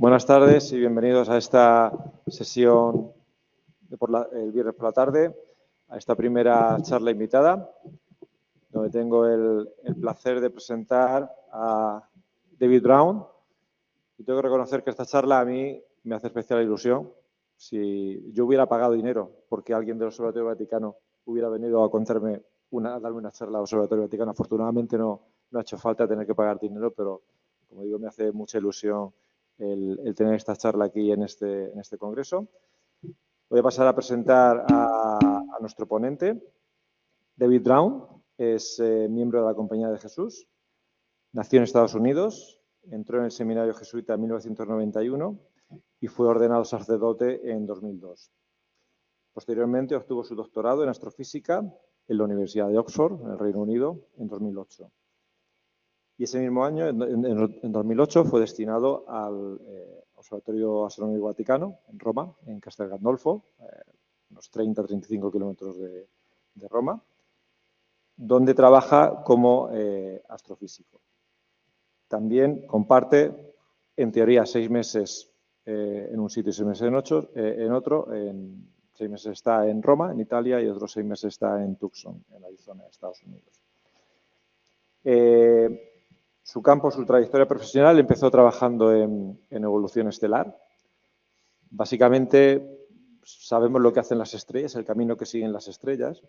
Buenas tardes y bienvenidos a esta sesión el viernes por la tarde, a esta primera charla invitada, donde tengo el placer de presentar a David Brown. Y tengo que reconocer que esta charla a mí me hace especial ilusión. Si yo hubiera pagado dinero porque alguien del Observatorio Vaticano hubiera venido a contarme a darme una charla al Observatorio Vaticano, afortunadamente no ha hecho falta tener que pagar dinero, pero como digo, me hace mucha ilusión el tener esta charla aquí en este congreso. Voy a pasar a presentar a nuestro ponente. David Brown es miembro de la Compañía de Jesús. Nació en Estados Unidos, entró en el seminario jesuita en 1991 y fue ordenado sacerdote en 2002. Posteriormente obtuvo su doctorado en astrofísica en la Universidad de Oxford, en el Reino Unido, en 2008. Y ese mismo año, en 2008, fue destinado al Observatorio Astronómico Vaticano, en Roma, en Castel Gandolfo, unos 30-35 kilómetros de Roma, donde trabaja como astrofísico. También comparte, en teoría, 6 meses en un sitio y 6 meses en otro. 6 meses está en Roma, en Italia, y otros 6 meses está en Tucson, en Arizona, Estados Unidos. Su trayectoria profesional empezó trabajando en evolución estelar. Básicamente, sabemos lo que hacen las estrellas, el camino que siguen las estrellas,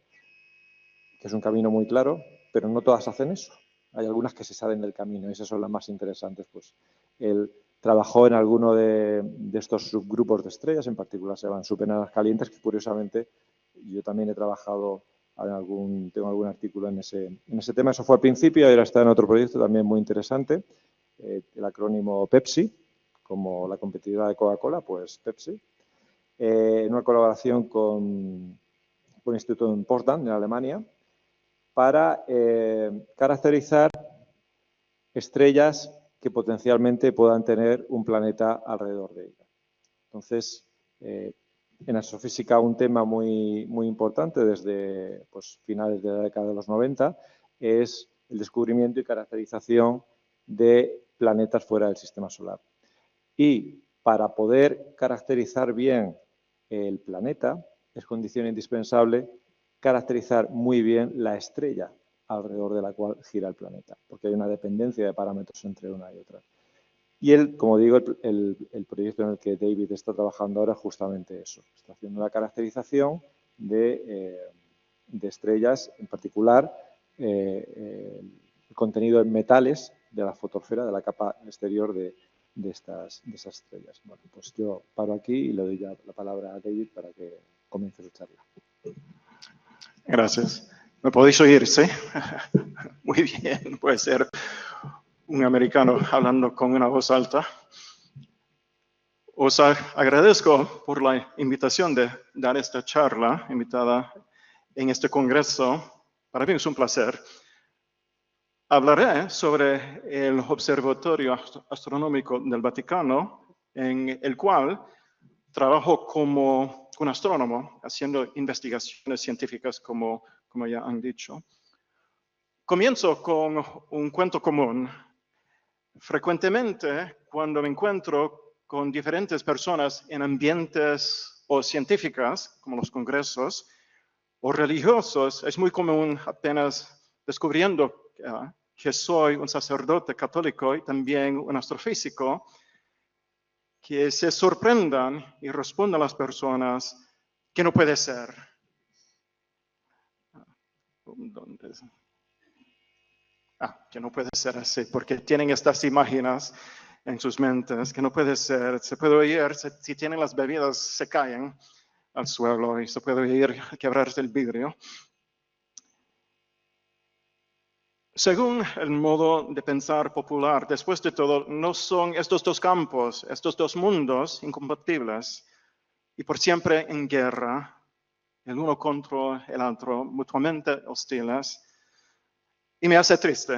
que es un camino muy claro, pero no todas hacen eso. Hay algunas que se salen del camino y esas son las más interesantes. Pues él trabajó en alguno de estos subgrupos de estrellas, en particular se llaman superenanas calientes, que curiosamente yo también he trabajado tengo algún artículo en ese tema. Eso fue al principio y ahora está en otro proyecto también muy interesante, el acrónimo PEPSI, como la competidora de Coca-Cola, pues PEPSI, en una colaboración con el Instituto en Potsdam, en Alemania, para caracterizar estrellas que potencialmente puedan tener un planeta alrededor de ella. Entonces, en astrofísica un tema muy importante desde finales de la década de los 90 es el descubrimiento y caracterización de planetas fuera del sistema solar. Y para poder caracterizar bien el planeta es condición indispensable caracterizar muy bien la estrella alrededor de la cual gira el planeta, porque hay una dependencia de parámetros entre una y otra. Y él, como digo, el proyecto en el que David está trabajando ahora es justamente eso. Está haciendo la caracterización de estrellas, en particular el contenido en metales de la fotosfera, de la capa exterior de esas estrellas. Bueno, pues yo paro aquí y le doy ya la palabra a David para que comience su charla. Gracias. ¿Me podéis oír, sí? Muy bien, puede ser un americano hablando con una voz alta. Os agradezco por la invitación de dar esta charla, invitada en este congreso. Para mí es un placer. Hablaré sobre el Observatorio Astronómico del Vaticano, en el cual trabajo como un astrónomo, haciendo investigaciones científicas, como ya han dicho. Comienzo con un cuento común. Frecuentemente, cuando me encuentro con diferentes personas en ambientes o científicas, como los congresos, o religiosos, es muy común apenas descubriendo que soy un sacerdote católico y también un astrofísico, que se sorprendan y respondan a las personas que no puede ser. Que no puede ser así, porque tienen estas imágenes en sus mentes, que no puede ser. Se puede oír, si tienen las bebidas, se caen al suelo y se puede oír quebrarse el vidrio. Según el modo de pensar popular, después de todo, no son estos dos campos, estos dos mundos incompatibles y por siempre en guerra, el uno contra el otro, mutuamente hostiles. Y me hace triste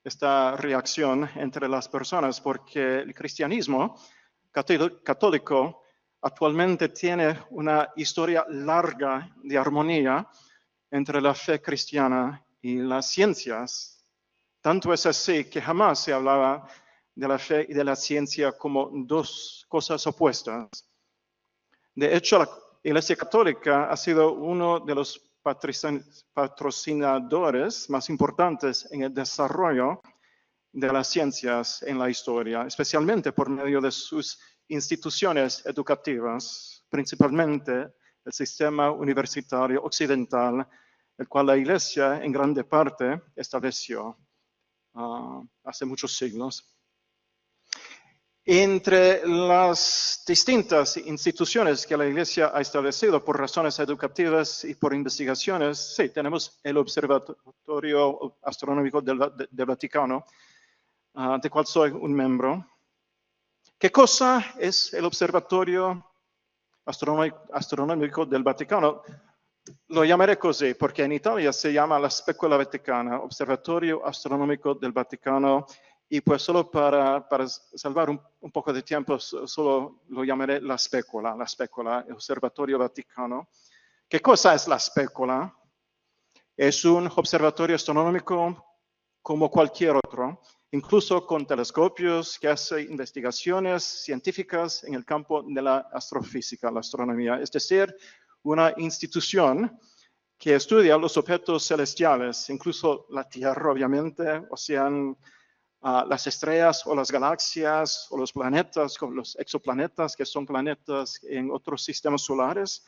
esta reacción entre las personas porque el cristianismo católico actualmente tiene una historia larga de armonía entre la fe cristiana y las ciencias. Tanto es así que jamás se hablaba de la fe y de la ciencia como dos cosas opuestas. De hecho, la Iglesia Católica ha sido uno de los patrocinadores más importantes en el desarrollo de las ciencias en la historia, especialmente por medio de sus instituciones educativas, principalmente el sistema universitario occidental, el cual la Iglesia en grande parte estableció hace muchos siglos. Entre las distintas instituciones que la Iglesia ha establecido por razones educativas y por investigaciones, sí, tenemos el Observatorio Astronómico del Vaticano, del cual soy un miembro. ¿Qué cosa es el Observatorio Astronómico del Vaticano? Lo llamaré così porque en Italia se llama la Specola Vaticana, Observatorio Astronómico del Vaticano, y pues solo para salvar un poco de tiempo, solo lo llamaré la Specola, el Observatorio Vaticano. ¿Qué cosa es la Specola? Es un observatorio astronómico como cualquier otro, incluso con telescopios que hace investigaciones científicas en el campo de la astrofísica, la astronomía, es decir, una institución que estudia los objetos celestiales, incluso la Tierra, obviamente, o sean las estrellas o las galaxias o los planetas, como los exoplanetas, que son planetas en otros sistemas solares,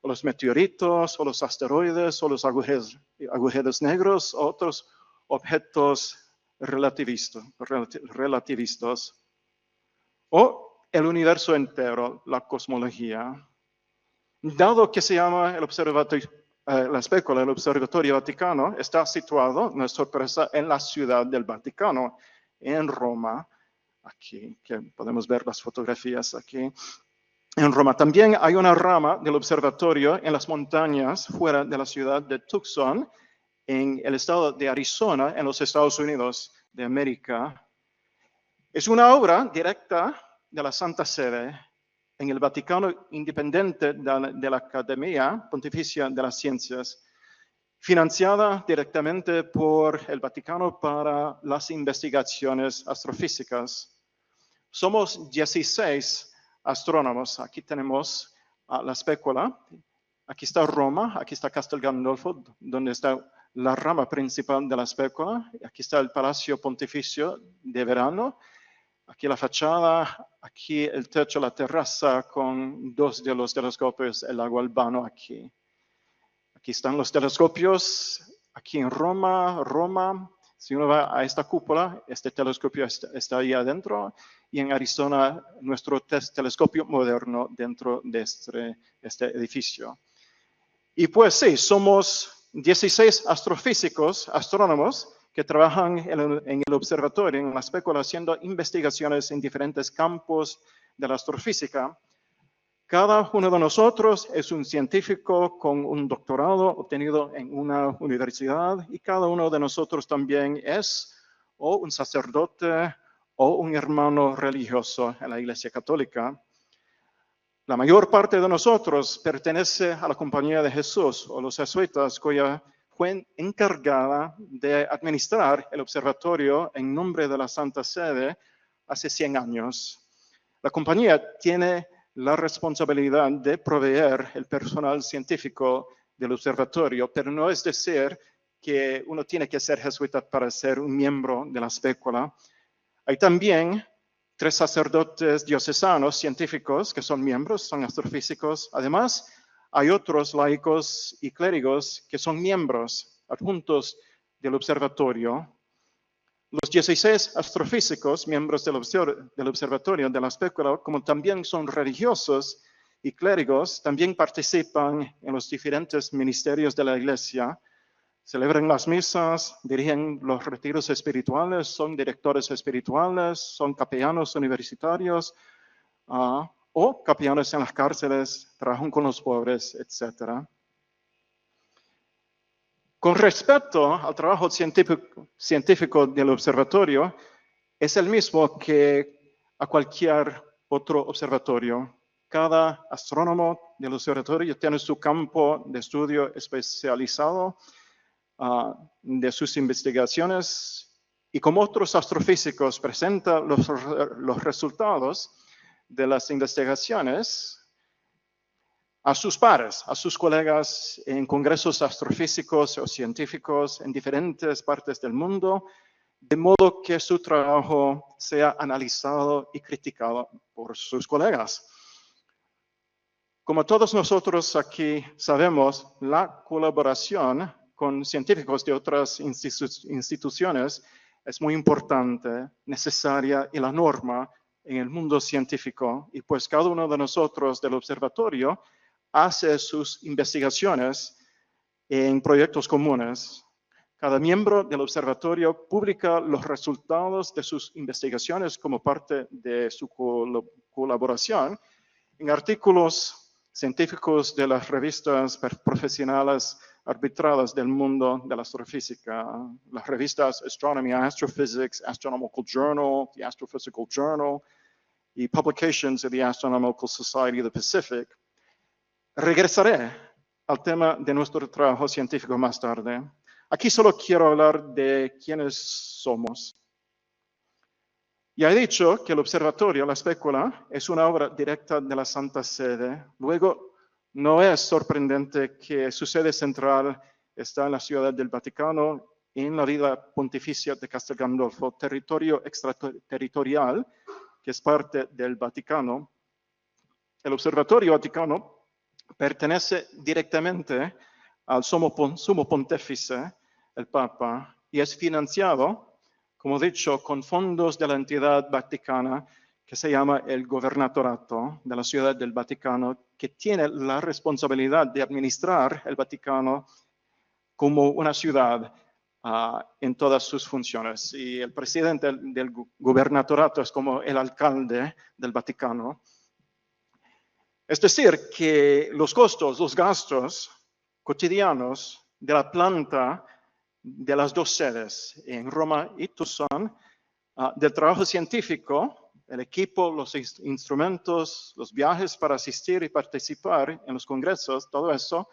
o los meteoritos, o los asteroides, o los agujeros negros, o otros objetos relativistas, o el universo entero, la cosmología. Dado que se llama el Observatorio, la Specola, el Observatorio Vaticano, está situado, no es sorpresa, en la Ciudad del Vaticano, en Roma, aquí, que podemos ver las fotografías aquí. En Roma también hay una rama del observatorio en las montañas fuera de la ciudad de Tucson, en el estado de Arizona, en los Estados Unidos de América. Es una obra directa de la Santa Sede en el Vaticano independiente de la Academia Pontificia de las Ciencias, financiada directamente por el Vaticano para las investigaciones astrofísicas. Somos 16 astrónomos. Aquí tenemos la Specola, aquí está Roma, aquí está Castel Gandolfo, donde está la rama principal de la Specola, aquí está el Palacio Pontificio de verano, aquí la fachada, aquí el techo, la terraza con dos de los telescopios, el lago Albano aquí. Aquí están los telescopios, aquí en Roma, si uno va a esta cúpula, este telescopio está ahí adentro, y en Arizona nuestro telescopio moderno dentro de este edificio. Y pues sí, somos 16 astrofísicos, astrónomos, que trabajan en el observatorio, en la Specola, haciendo investigaciones en diferentes campos de la astrofísica. Cada uno de nosotros es un científico con un doctorado obtenido en una universidad y cada uno de nosotros también es o un sacerdote o un hermano religioso en la Iglesia Católica. La mayor parte de nosotros pertenece a la Compañía de Jesús o los jesuitas, cuya fue encargada de administrar el observatorio en nombre de la Santa Sede hace 100 años. La compañía tiene la responsabilidad de proveer el personal científico del observatorio, pero no es decir que uno tiene que ser jesuita para ser un miembro de la Specola. Hay también 3 sacerdotes diocesanos científicos que son miembros, son astrofísicos. Además, hay otros laicos y clérigos que son miembros adjuntos del observatorio. Los 16 astrofísicos, miembros del observatorio de la Specola, como también son religiosos y clérigos, también participan en los diferentes ministerios de la Iglesia, celebran las misas, dirigen los retiros espirituales, son directores espirituales, son capellanos universitarios o capellanos en las cárceles, trabajan con los pobres, etc. Con respecto al trabajo científico del observatorio, es el mismo que a cualquier otro observatorio. Cada astrónomo del observatorio tiene su campo de estudio especializado de sus investigaciones. y como otros astrofísicos presenta los resultados de las investigaciones a sus pares, a sus colegas en congresos astrofísicos o científicos en diferentes partes del mundo, de modo que su trabajo sea analizado y criticado por sus colegas. Como todos nosotros aquí sabemos, la colaboración con científicos de otras instituciones es muy importante, necesaria y la norma en el mundo científico, y pues cada uno de nosotros del observatorio hace sus investigaciones en proyectos comunes. Cada miembro del observatorio publica los resultados de sus investigaciones como parte de su colaboración en artículos científicos de las revistas profesionales arbitradas del mundo de la astrofísica, las revistas Astronomy, Astrophysics, Astronomical Journal, the Astrophysical Journal y Publications of the Astronomical Society of the Pacific. Regresaré al tema de nuestro trabajo científico más tarde. Aquí solo quiero hablar de quiénes somos. Ya he dicho que el observatorio, la spécula, es una obra directa de la Santa Sede. Luego, no es sorprendente que su sede central está en la Ciudad del Vaticano, en la Villa Pontificia de Castel Gandolfo, territorio extraterritorial que es parte del Vaticano. El Observatorio Vaticano pertenece directamente al sumo pontífice, el Papa, y es financiado, como he dicho, con fondos de la entidad vaticana que se llama el Gobernatorato de la Ciudad del Vaticano, que tiene la responsabilidad de administrar el Vaticano como una ciudad en todas sus funciones. Y el presidente del Gobernatorato es como el alcalde del Vaticano. Es decir, que los costos, los gastos cotidianos de la planta de las dos sedes, en Roma y Tucson, del trabajo científico, el equipo, los instrumentos, los viajes para asistir y participar en los congresos, todo eso,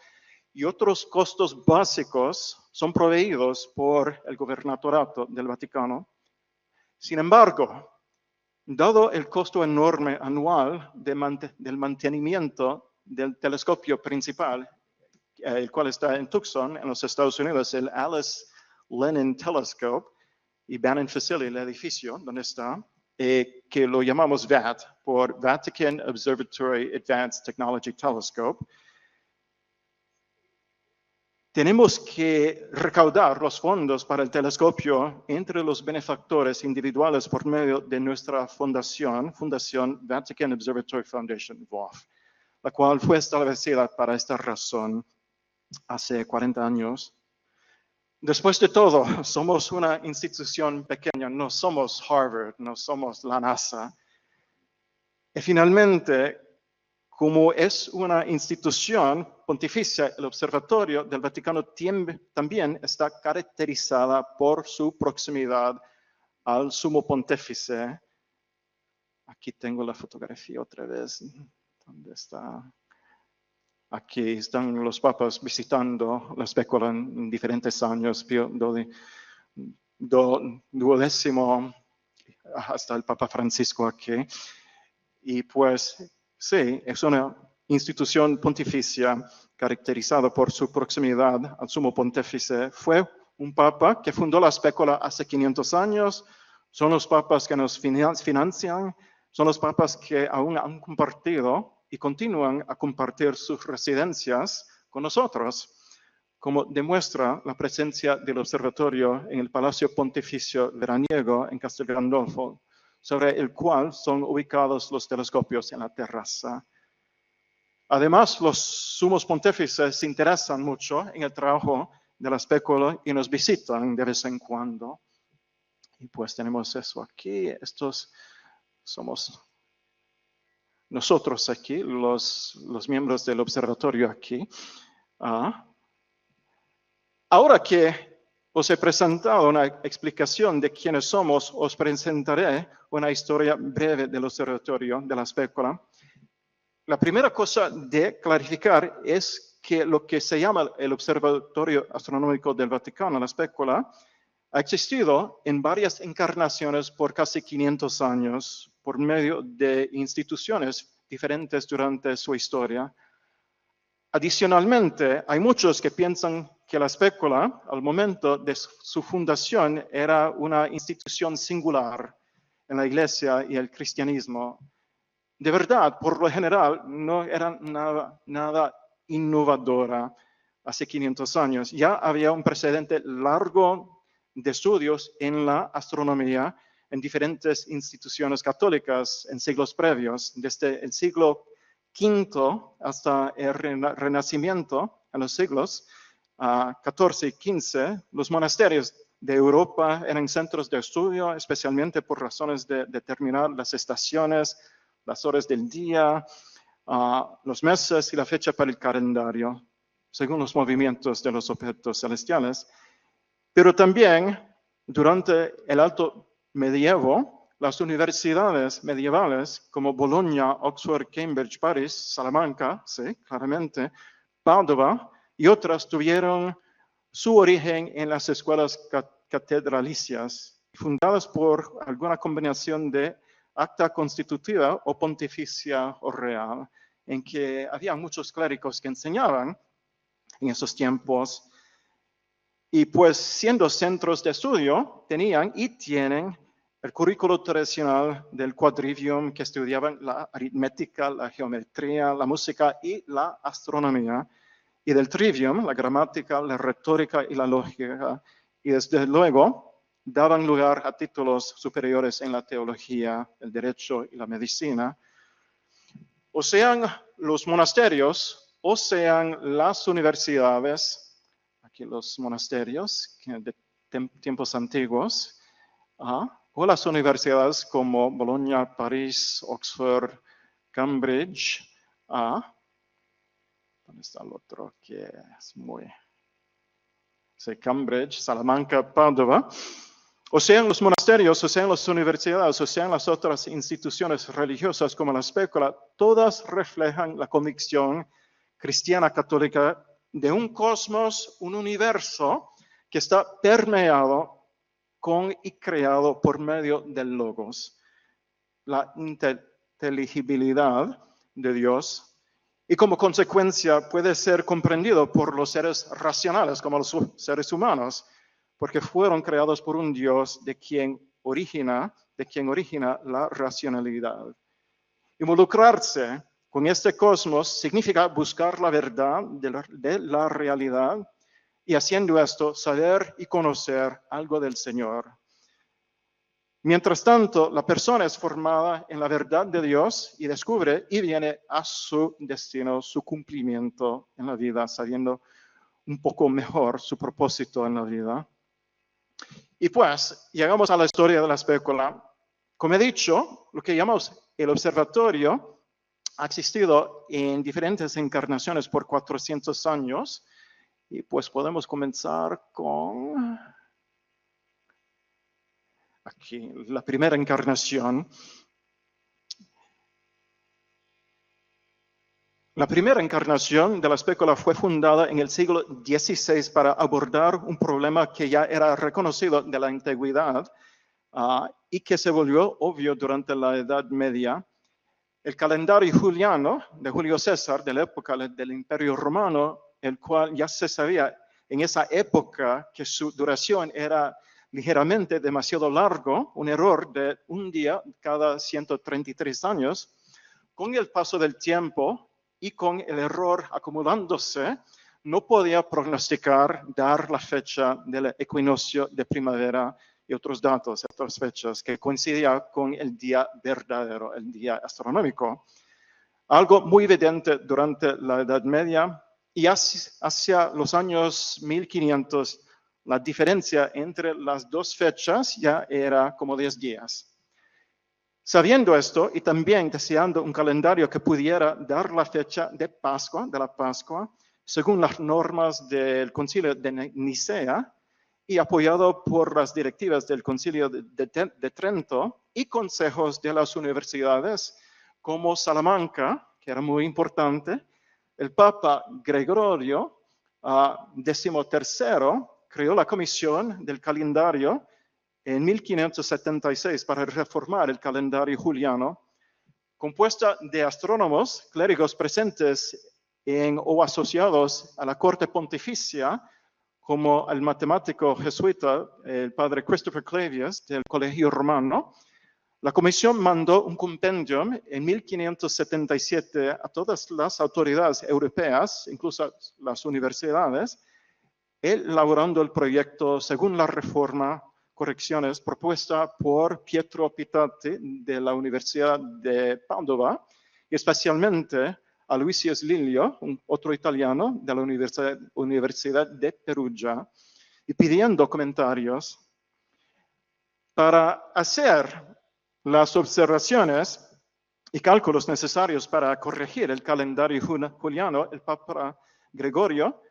y otros costos básicos son proveídos por el Gobernatorato del Vaticano. Sin embargo, dado el costo enorme anual del mantenimiento del telescopio principal, el cual está en Tucson, en los Estados Unidos, el Alice Lennon Telescope, y Bannon Facility, el edificio donde está, que lo llamamos VAT, por Vatican Observatory Advanced Technology Telescope, tenemos que recaudar los fondos para el telescopio entre los benefactores individuales por medio de nuestra fundación, Fundación Vatican Observatory Foundation, VOF, la cual fue establecida para esta razón hace 40 años. Después de todo, somos una institución pequeña, no somos Harvard, no somos la NASA. Y finalmente, como es una institución pontificia, el Observatorio del Vaticano también está caracterizada por su proximidad al sumo pontífice. Aquí tengo la fotografía otra vez. ¿Dónde está? Aquí están los papas visitando la spécula en diferentes años, Pío XII, hasta el Papa Francisco aquí. Y pues sí, es una institución pontificia caracterizada por su proximidad al sumo pontífice. Fue un papa que fundó la spécula hace 500 años. Son los papas que nos financian. Son los papas que aún han compartido y continúan a compartir sus residencias con nosotros, como demuestra la presencia del observatorio en el Palacio Pontificio Veraniego en Castel Gandolfo, sobre el cual son ubicados los telescopios en la terraza. Además, los sumos pontífices se interesan mucho en el trabajo de la spécula y nos visitan de vez en cuando. Y pues tenemos eso aquí. Estos somos nosotros aquí, los miembros del observatorio aquí. Ahora que os he presentado una explicación de quiénes somos, os presentaré una historia breve del observatorio de la spécula. La primera cosa de clarificar es que lo que se llama el Observatorio Astronómico del Vaticano, la spécula, ha existido en varias encarnaciones por casi 500 años, por medio de instituciones diferentes durante su historia. Adicionalmente, hay muchos que piensan que la espécula, al momento de su fundación, era una institución singular en la Iglesia y el cristianismo. De verdad, por lo general, no era nada innovadora hace 500 años. Ya había un precedente largo de estudios en la astronomía en diferentes instituciones católicas en siglos previos, desde el siglo V hasta el Renacimiento, en los siglos XIV y XV, los monasterios de Europa eran centros de estudio, especialmente por razones de determinar las estaciones, las horas del día, los meses y la fecha para el calendario, según los movimientos de los objetos celestiales. Pero también, durante el Alto Medievo, las universidades medievales como Bolonia, Oxford, Cambridge, París, Salamanca, sí, claramente, Padua y otras tuvieron su origen en las escuelas catedralicias, fundadas por alguna combinación de acta constitutiva o pontificia o real, en que había muchos clérigos que enseñaban en esos tiempos. Y pues siendo centros de estudio, tenían y tienen el currículo tradicional del quadrivium, que estudiaban la aritmética, la geometría, la música y la astronomía, y del trivium, la gramática, la retórica y la lógica, y desde luego daban lugar a títulos superiores en la teología, el derecho y la medicina. O sean los monasterios, o sean las universidades, aquí los monasterios de tiempos antiguos, o las universidades como Bolonia, París, Oxford, Cambridge, ¿dónde está el otro? Que es muy... Sí, Cambridge, Salamanca, Padua. O sean los monasterios, o sean las universidades, o sean las otras instituciones religiosas como la espécula, todas reflejan la convicción cristiana católica de un cosmos, un universo que está permeado con y creado por medio del Logos, la inteligibilidad de Dios, y como consecuencia puede ser comprendido por los seres racionales como los seres humanos, porque fueron creados por un Dios de quien origina la racionalidad. Involucrarse con este cosmos significa buscar la verdad de la realidad y haciendo esto saber y conocer algo del Señor. Mientras tanto, la persona es formada en la verdad de Dios y descubre y viene a su destino, su cumplimiento en la vida, sabiendo un poco mejor su propósito en la vida. Y pues, llegamos a la historia de la espécula. Como he dicho, lo que llamamos el Observatorio ha existido en diferentes encarnaciones por 400 años. Y pues podemos comenzar con... aquí, la primera encarnación. La primera encarnación de la espécula fue fundada en el siglo XVI para abordar un problema que ya era reconocido de la antigüedad y que se volvió obvio durante la Edad Media. El calendario juliano de Julio César, de la época del Imperio Romano, el cual ya se sabía en esa época que su duración era ligeramente demasiado largo, un error de un día cada 133 años, con el paso del tiempo y con el error acumulándose, no podía pronosticar, dar la fecha del equinoccio de primavera y otros datos, otras fechas, que coincidía con el día verdadero, el día astronómico. Algo muy evidente durante la Edad Media y hacia los años 1500, la diferencia entre las dos fechas ya era como 10 días. Sabiendo esto y también deseando un calendario que pudiera dar la fecha de la Pascua, según las normas del Concilio de Nicea y apoyado por las directivas del Concilio de Trento y consejos de las universidades como Salamanca, que era muy importante, el Papa Gregorio XIII creó la Comisión del Calendario en 1576 para reformar el calendario juliano, compuesta de astrónomos, clérigos presentes o asociados a la corte pontificia, como el matemático jesuita, el padre Christopher Clavius, del Colegio Romano. La comisión mandó un compendio en 1577 a todas las autoridades europeas, incluso las universidades, elaborando el proyecto según la reforma, correcciones propuesta por Pietro Pitati de la Universidad de Padova, y especialmente a Lucius Lilio, otro italiano de la Universidad de Perugia, y pidiendo comentarios para hacer las observaciones y cálculos necesarios para corregir el calendario juliano. El Papa Gregorio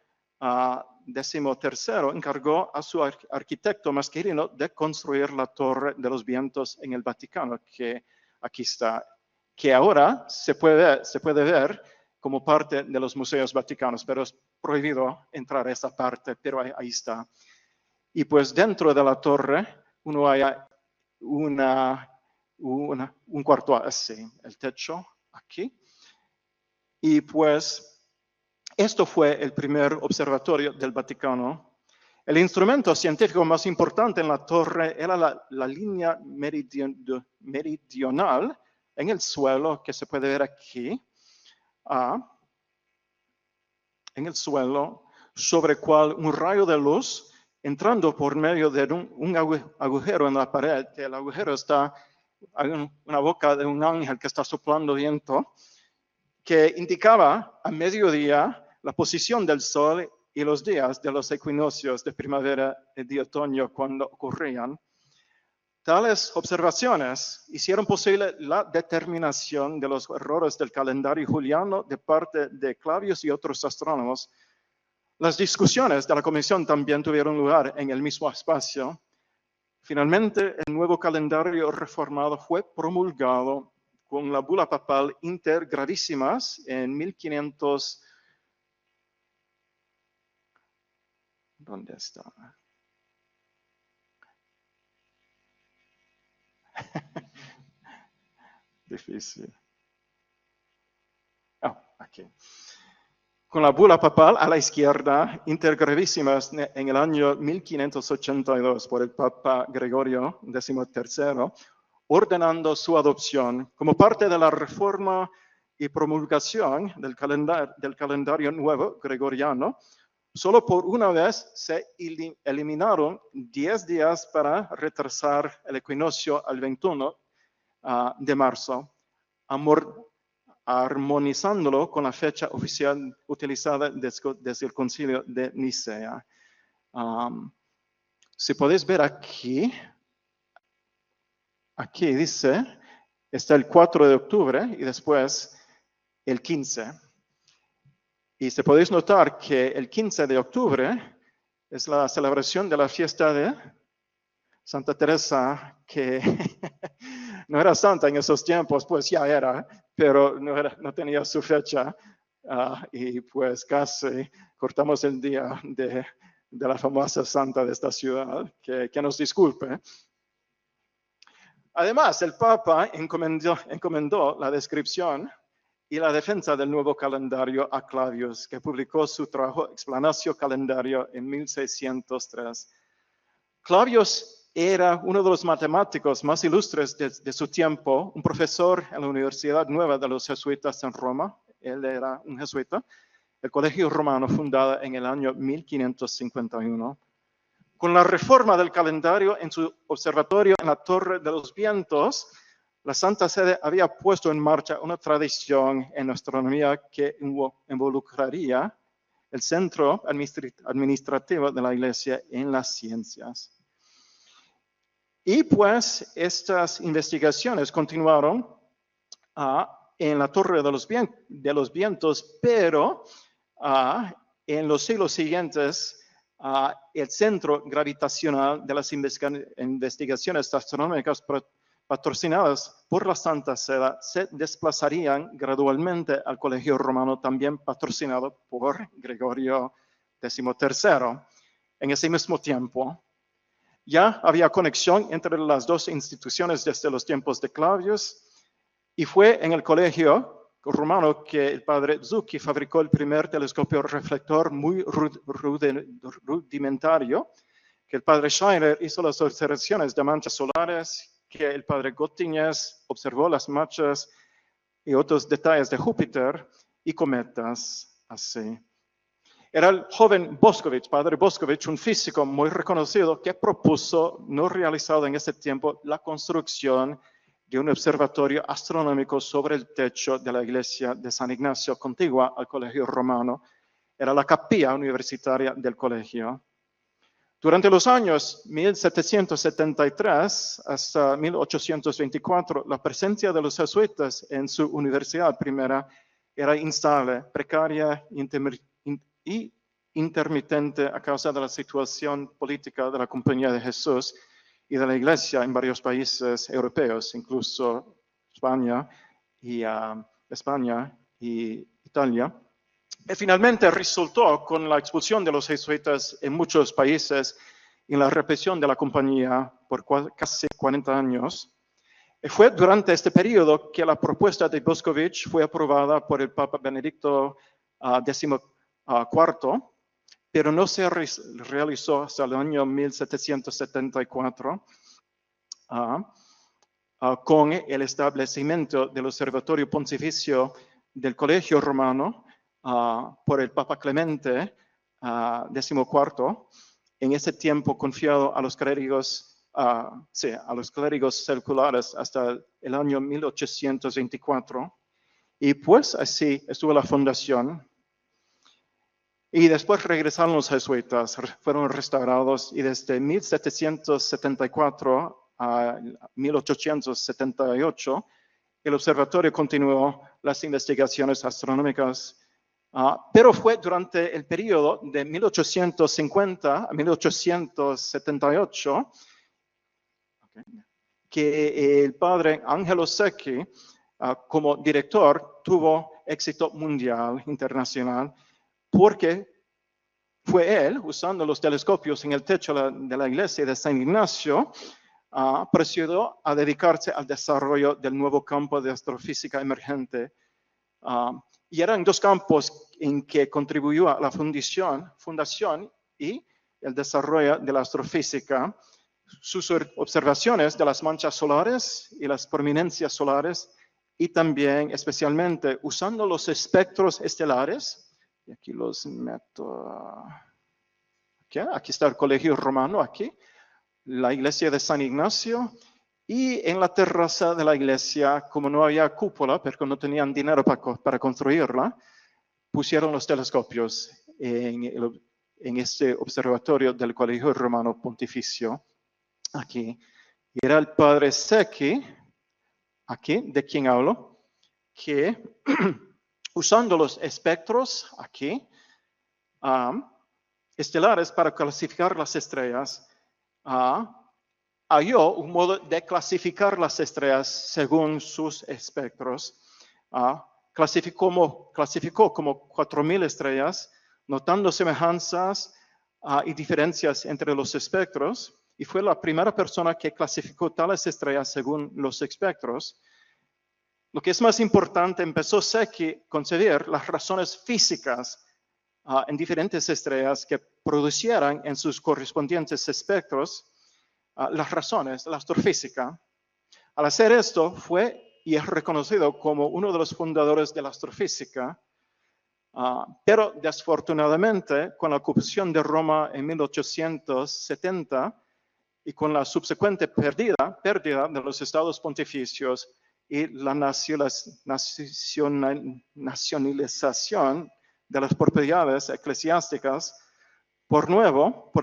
XIII encargó a su arquitecto mascherino de construir la Torre de los Vientos en el Vaticano, que aquí está, que ahora se puede ver como parte de los museos vaticanos, pero es prohibido entrar a esa parte, pero ahí está. Y pues dentro de la torre uno hay un cuarto así, el techo aquí. Y pues esto fue el primer observatorio del Vaticano. El instrumento científico más importante en la torre era la línea meridional en el suelo, que se puede ver aquí, en el suelo, sobre el cual un rayo de luz entrando por medio de un agujero en la pared, que el agujero está en una boca de un ángel que está soplando viento, que indicaba a mediodía la posición del sol y los días de los equinoccios de primavera y de otoño cuando ocurrían. Tales observaciones hicieron posible la determinación de los errores del calendario juliano de parte de Clavius y otros astrónomos. Las discusiones de la comisión también tuvieron lugar en el mismo espacio. Finalmente, el nuevo calendario reformado fue promulgado con la bula papal Inter Gravissimas en 1500. ¿Dónde está? Difícil. Aquí. Con la bula papal a la izquierda, Inter Gravissimas en el año 1582 por el Papa Gregorio XIII, ordenando su adopción como parte de la reforma y promulgación del calendario nuevo gregoriano. Solo por una vez se eliminaron 10 días para retrasar el equinoccio al 21 de marzo, armonizándolo con la fecha oficial utilizada desde el Concilio de Nicea. Si podéis ver aquí dice, está el 4 de octubre y después el 15. Y si podéis notar que el 15 de octubre es la celebración de la fiesta de Santa Teresa, que no era santa en esos tiempos, pues ya era, pero no tenía su fecha. Y pues casi cortamos el día de la famosa santa de esta ciudad, que nos disculpe. Además, el Papa encomendó la descripción y la defensa del nuevo calendario a Clavius, que publicó su trabajo Explanatio Calendario en 1603. Clavius era uno de los matemáticos más ilustres de su tiempo, un profesor en la Universidad Nueva de los Jesuitas en Roma. Él era un jesuita. El Colegio Romano, fundado en el año 1551. Con la reforma del calendario en su observatorio en la Torre de los Vientos, la Santa Sede había puesto en marcha una tradición en astronomía que involucraría el centro administrativo de la Iglesia en las ciencias. Y pues estas investigaciones continuaron en la Torre de los Vientos, pero en los siglos siguientes el centro gravitacional de las investigaciones astronómicas patrocinadas por la Santa Sede se desplazarían gradualmente al Colegio Romano, también patrocinado por Gregorio XIII. en ese mismo tiempo. Ya había conexión entre las dos instituciones desde los tiempos de Clavius, y fue en el colegio romano que el padre Zucchi fabricó el primer telescopio reflector muy rudimentario, que el padre Scheiner hizo las observaciones de manchas solares, que el padre Göttingers observó las manchas y otros detalles de Júpiter y cometas, así. Era el joven Boscovich, padre Boscovich, un físico muy reconocido que propuso, no realizado en ese tiempo, la construcción de un observatorio astronómico sobre el techo de la iglesia de San Ignacio, contigua al colegio romano. Era la capilla universitaria del colegio. Durante los años 1773 hasta 1824, la presencia de los jesuitas en su universidad primera era instable, precaria y intermitente a causa de la situación política de la Compañía de Jesús y de la Iglesia en varios países europeos, incluso España y Italia. Y finalmente resultó con la expulsión de los jesuitas en muchos países y la represión de la compañía por casi 40 años. Y fue durante este periodo que la propuesta de Boscovich fue aprobada por el Papa Benedicto XIV, pero no se realizó hasta el año 1774 con el establecimiento del Observatorio Pontificio del Colegio Romano por el Papa Clemente XIV, en ese tiempo confiado a los clérigos, seculares hasta el año 1824. Y pues así estuvo la fundación. Y después regresaron los jesuitas, fueron restaurados, y desde 1774 a 1878 el observatorio continuó las investigaciones astronómicas, pero fue durante el periodo de 1850 a 1878 que el padre Angelo Secchi, como director, tuvo éxito mundial, internacional, porque fue él, usando los telescopios en el techo de la iglesia de San Ignacio, procedió a dedicarse al desarrollo del nuevo campo de astrofísica emergente. Y eran dos campos en que contribuyó a la fundación y el desarrollo de la astrofísica. Sus observaciones de las manchas solares y las prominencias solares, y también especialmente usando los espectros estelares. Y aquí los meto. Aquí está el colegio romano, aquí. La iglesia de San Ignacio. Y en la terraza de la iglesia, como no había cúpula, porque no tenían dinero para construirla, pusieron los telescopios en este observatorio del colegio romano pontificio. Aquí. Y era el padre Secchi, aquí, de quien hablo, que usando los espectros aquí, estelares para clasificar las estrellas, halló un modo de clasificar las estrellas según sus espectros. Clasificó como 4,000 estrellas, notando semejanzas y diferencias entre los espectros, y fue la primera persona que clasificó tales estrellas según los espectros. Lo que es más importante, empezó Secchi a concebir las razones físicas en diferentes estrellas que producieran en sus correspondientes espectros las razones de la astrofísica. Al hacer esto, fue y es reconocido como uno de los fundadores de la astrofísica, pero desafortunadamente, con la ocupación de Roma en 1870 y con la subsecuente pérdida de los estados pontificios y la nacionalización de las propiedades eclesiásticas, por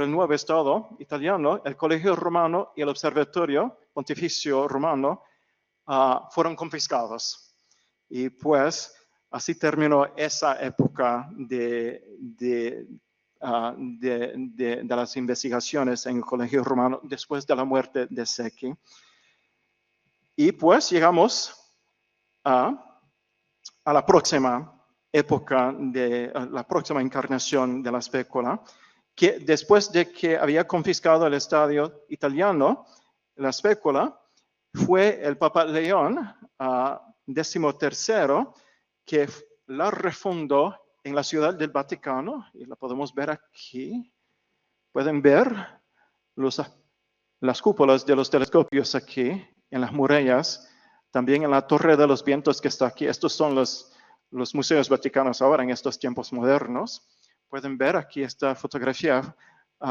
el nuevo Estado italiano, el Colegio Romano y el Observatorio Pontificio Romano fueron confiscados. Y pues así terminó esa época de las investigaciones en el Colegio Romano después de la muerte de Secchi. Y pues llegamos a la próxima época, la próxima encarnación de la especula, que después de que había confiscado el estadio italiano, la Spécula, fue el Papa León XIII que la refundó en la Ciudad del Vaticano, y la podemos ver aquí. Pueden ver las cúpulas de los telescopios aquí, en las murallas, también en la Torre de los Vientos que está aquí. Estos son los museos vaticanos ahora en estos tiempos modernos. Pueden ver aquí esta fotografía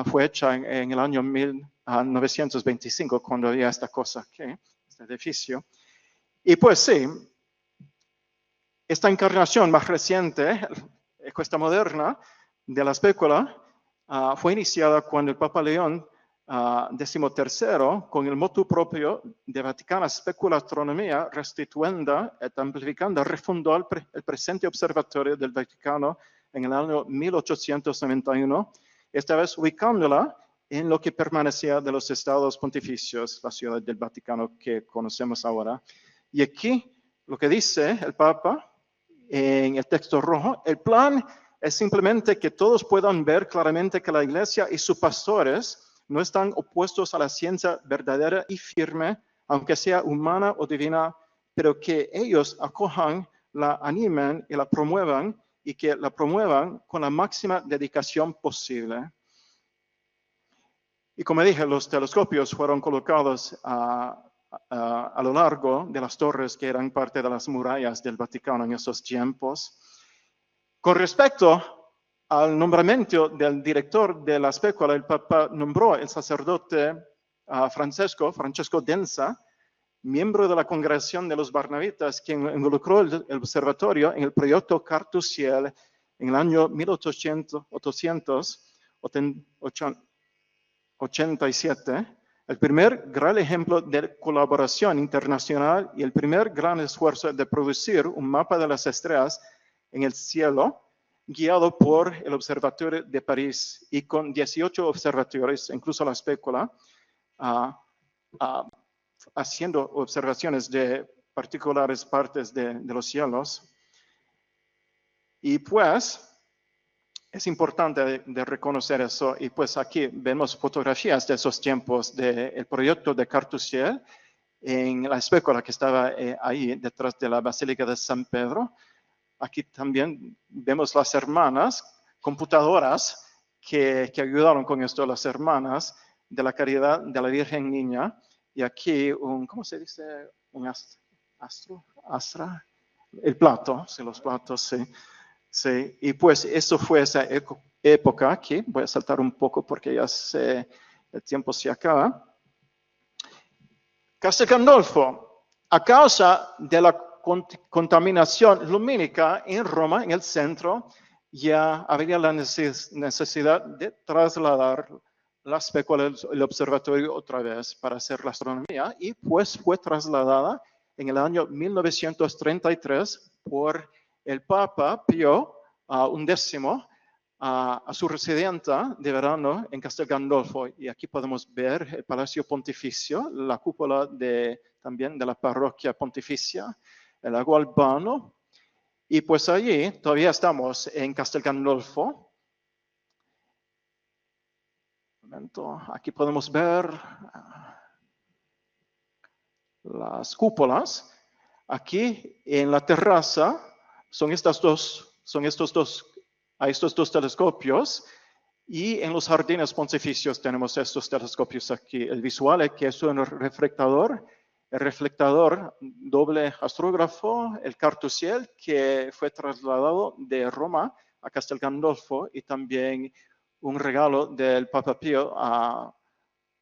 fue hecha en el año 1925, cuando había esta cosa aquí, este edificio. Y pues sí, esta encarnación más reciente, esta moderna, de la Spécula, fue iniciada cuando el Papa León XIII, con el motu proprio de Vaticana Specula Astronomia, restituenda et amplificanda, refundó el presente Observatorio del Vaticano en el año 1891, esta vez ubicándola en lo que permanecía de los estados pontificios, la Ciudad del Vaticano que conocemos ahora. Y aquí lo que dice el Papa en el texto rojo, el plan es simplemente que todos puedan ver claramente que la Iglesia y sus pastores no están opuestos a la ciencia verdadera y firme, aunque sea humana o divina, pero que ellos acojan, la animen y la promuevan, y que la promuevan con la máxima dedicación posible. Y como dije, los telescopios fueron colocados a lo largo de las torres que eran parte de las murallas del Vaticano en esos tiempos. Con respecto al nombramiento del director de la Spécula, el Papa nombró el sacerdote Francesco Densa, miembro de la congregación de los Barnabitas, quien involucró el observatorio en el proyecto Cartusiel en el año 1887, el primer gran ejemplo de colaboración internacional y el primer gran esfuerzo de producir un mapa de las estrellas en el cielo, guiado por el Observatorio de París y con 18 observatorios, incluso la Spécula, haciendo observaciones de particulares partes de los cielos. Y pues es importante de reconocer eso, y pues aquí vemos fotografías de esos tiempos del proyecto de Cartusiel en la Spécula que estaba ahí detrás de la Basílica de San Pedro. Aquí también vemos las hermanas, computadoras que ayudaron con esto, las hermanas de la Caridad de la Virgen Niña. Y aquí ¿cómo se dice? Un astra, el plato, sí, los platos, sí. Sí, y pues eso fue esa época aquí. Voy a saltar un poco porque ya el tiempo se acaba. Castel Gandolfo, a causa de la contaminación lumínica en Roma, en el centro, ya había la necesidad de trasladar la Spécula, el observatorio otra vez para hacer la astronomía, y pues fue trasladada en el año 1933 por el Papa Pío XI a su residencia de verano en Castel Gandolfo. Y aquí podemos ver el Palacio Pontificio, la cúpula también de la parroquia pontificia, el lago Albano. Y pues allí todavía estamos en Castel Gandolfo. Un momento, aquí podemos ver las cúpulas. Aquí en la terraza hay estos dos telescopios, y en los jardines pontificios tenemos estos telescopios aquí. El visual, que es un reflectador, el reflectador doble astrógrafo, el Cartusiel, que fue trasladado de Roma a Castel Gandolfo, y también un regalo del Papa Pío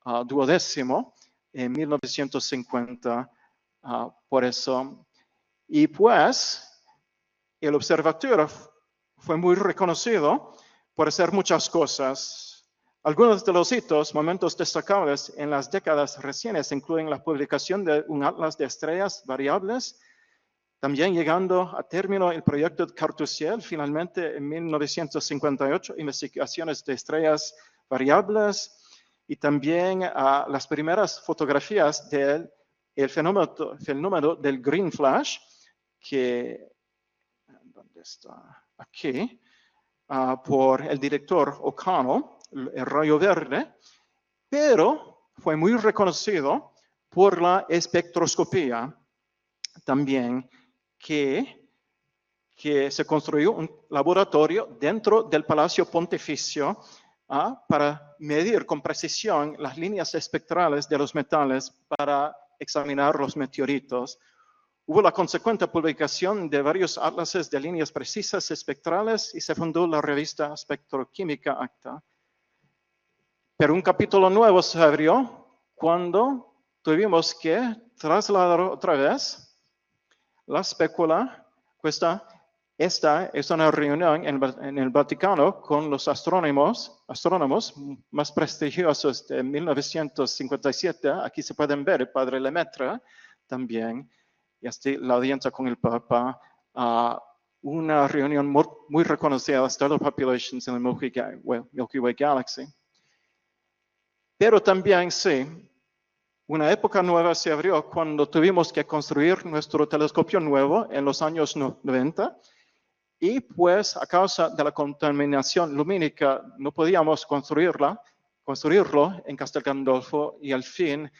XII en 1950, por eso. Y pues el observatorio fue muy reconocido por hacer muchas cosas. Algunos de los hitos, momentos destacables en las décadas recientes, incluyen la publicación de un atlas de estrellas variables, también llegando a término el proyecto de Cartusiel, finalmente en 1958, investigaciones de estrellas variables, y también las primeras fotografías del fenómeno del Green Flash, que ¿dónde está? Aquí, por el director O'Connell, el rayo verde, pero fue muy reconocido por la espectroscopía también, que se construyó un laboratorio dentro del Palacio Pontificio para medir con precisión las líneas espectrales de los metales para examinar los meteoritos. Hubo la consecuente publicación de varios atlases de líneas precisas espectrales y se fundó la revista Spectroquímica Acta. Pero un capítulo nuevo se abrió cuando tuvimos que trasladar otra vez la especula. Esta es una reunión en el Vaticano con los astrónomos más prestigiosos de 1957. Aquí se pueden ver el padre Lemaitre también, y hasta la audiencia con el Papa. Una reunión muy reconocida, Stellar Populations in the Milky Way Galaxy. Pero también, sí, una época nueva se abrió cuando tuvimos que construir nuestro telescopio nuevo en los años 90. Y pues a causa de la contaminación lumínica no podíamos construirlo en Castel Gandolfo, y al fin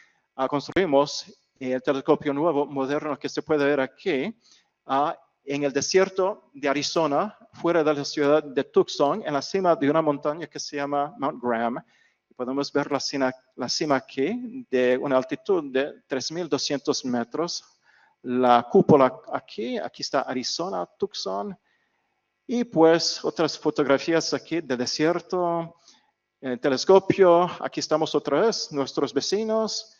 construimos el telescopio nuevo moderno que se puede ver aquí en el desierto de Arizona, fuera de la ciudad de Tucson, en la cima de una montaña que se llama Mount Graham. Podemos ver la cima aquí de una altitud de 3.200 metros. La cúpula aquí está Arizona, Tucson. Y pues otras fotografías aquí del desierto, en el telescopio. Aquí estamos otra vez, nuestros vecinos.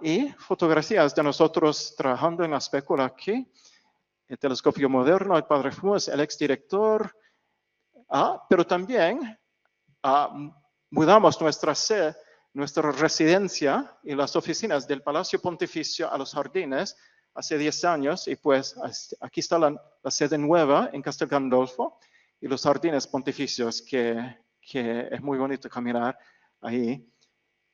Y fotografías de nosotros trabajando en la especula aquí. El telescopio moderno, el padre Funes, el exdirector. Pero también mudamos nuestra residencia y las oficinas del Palacio Pontificio a los jardines hace 10 años, y pues aquí está la sede nueva en Castel Gandolfo y los jardines pontificios, que es muy bonito caminar ahí.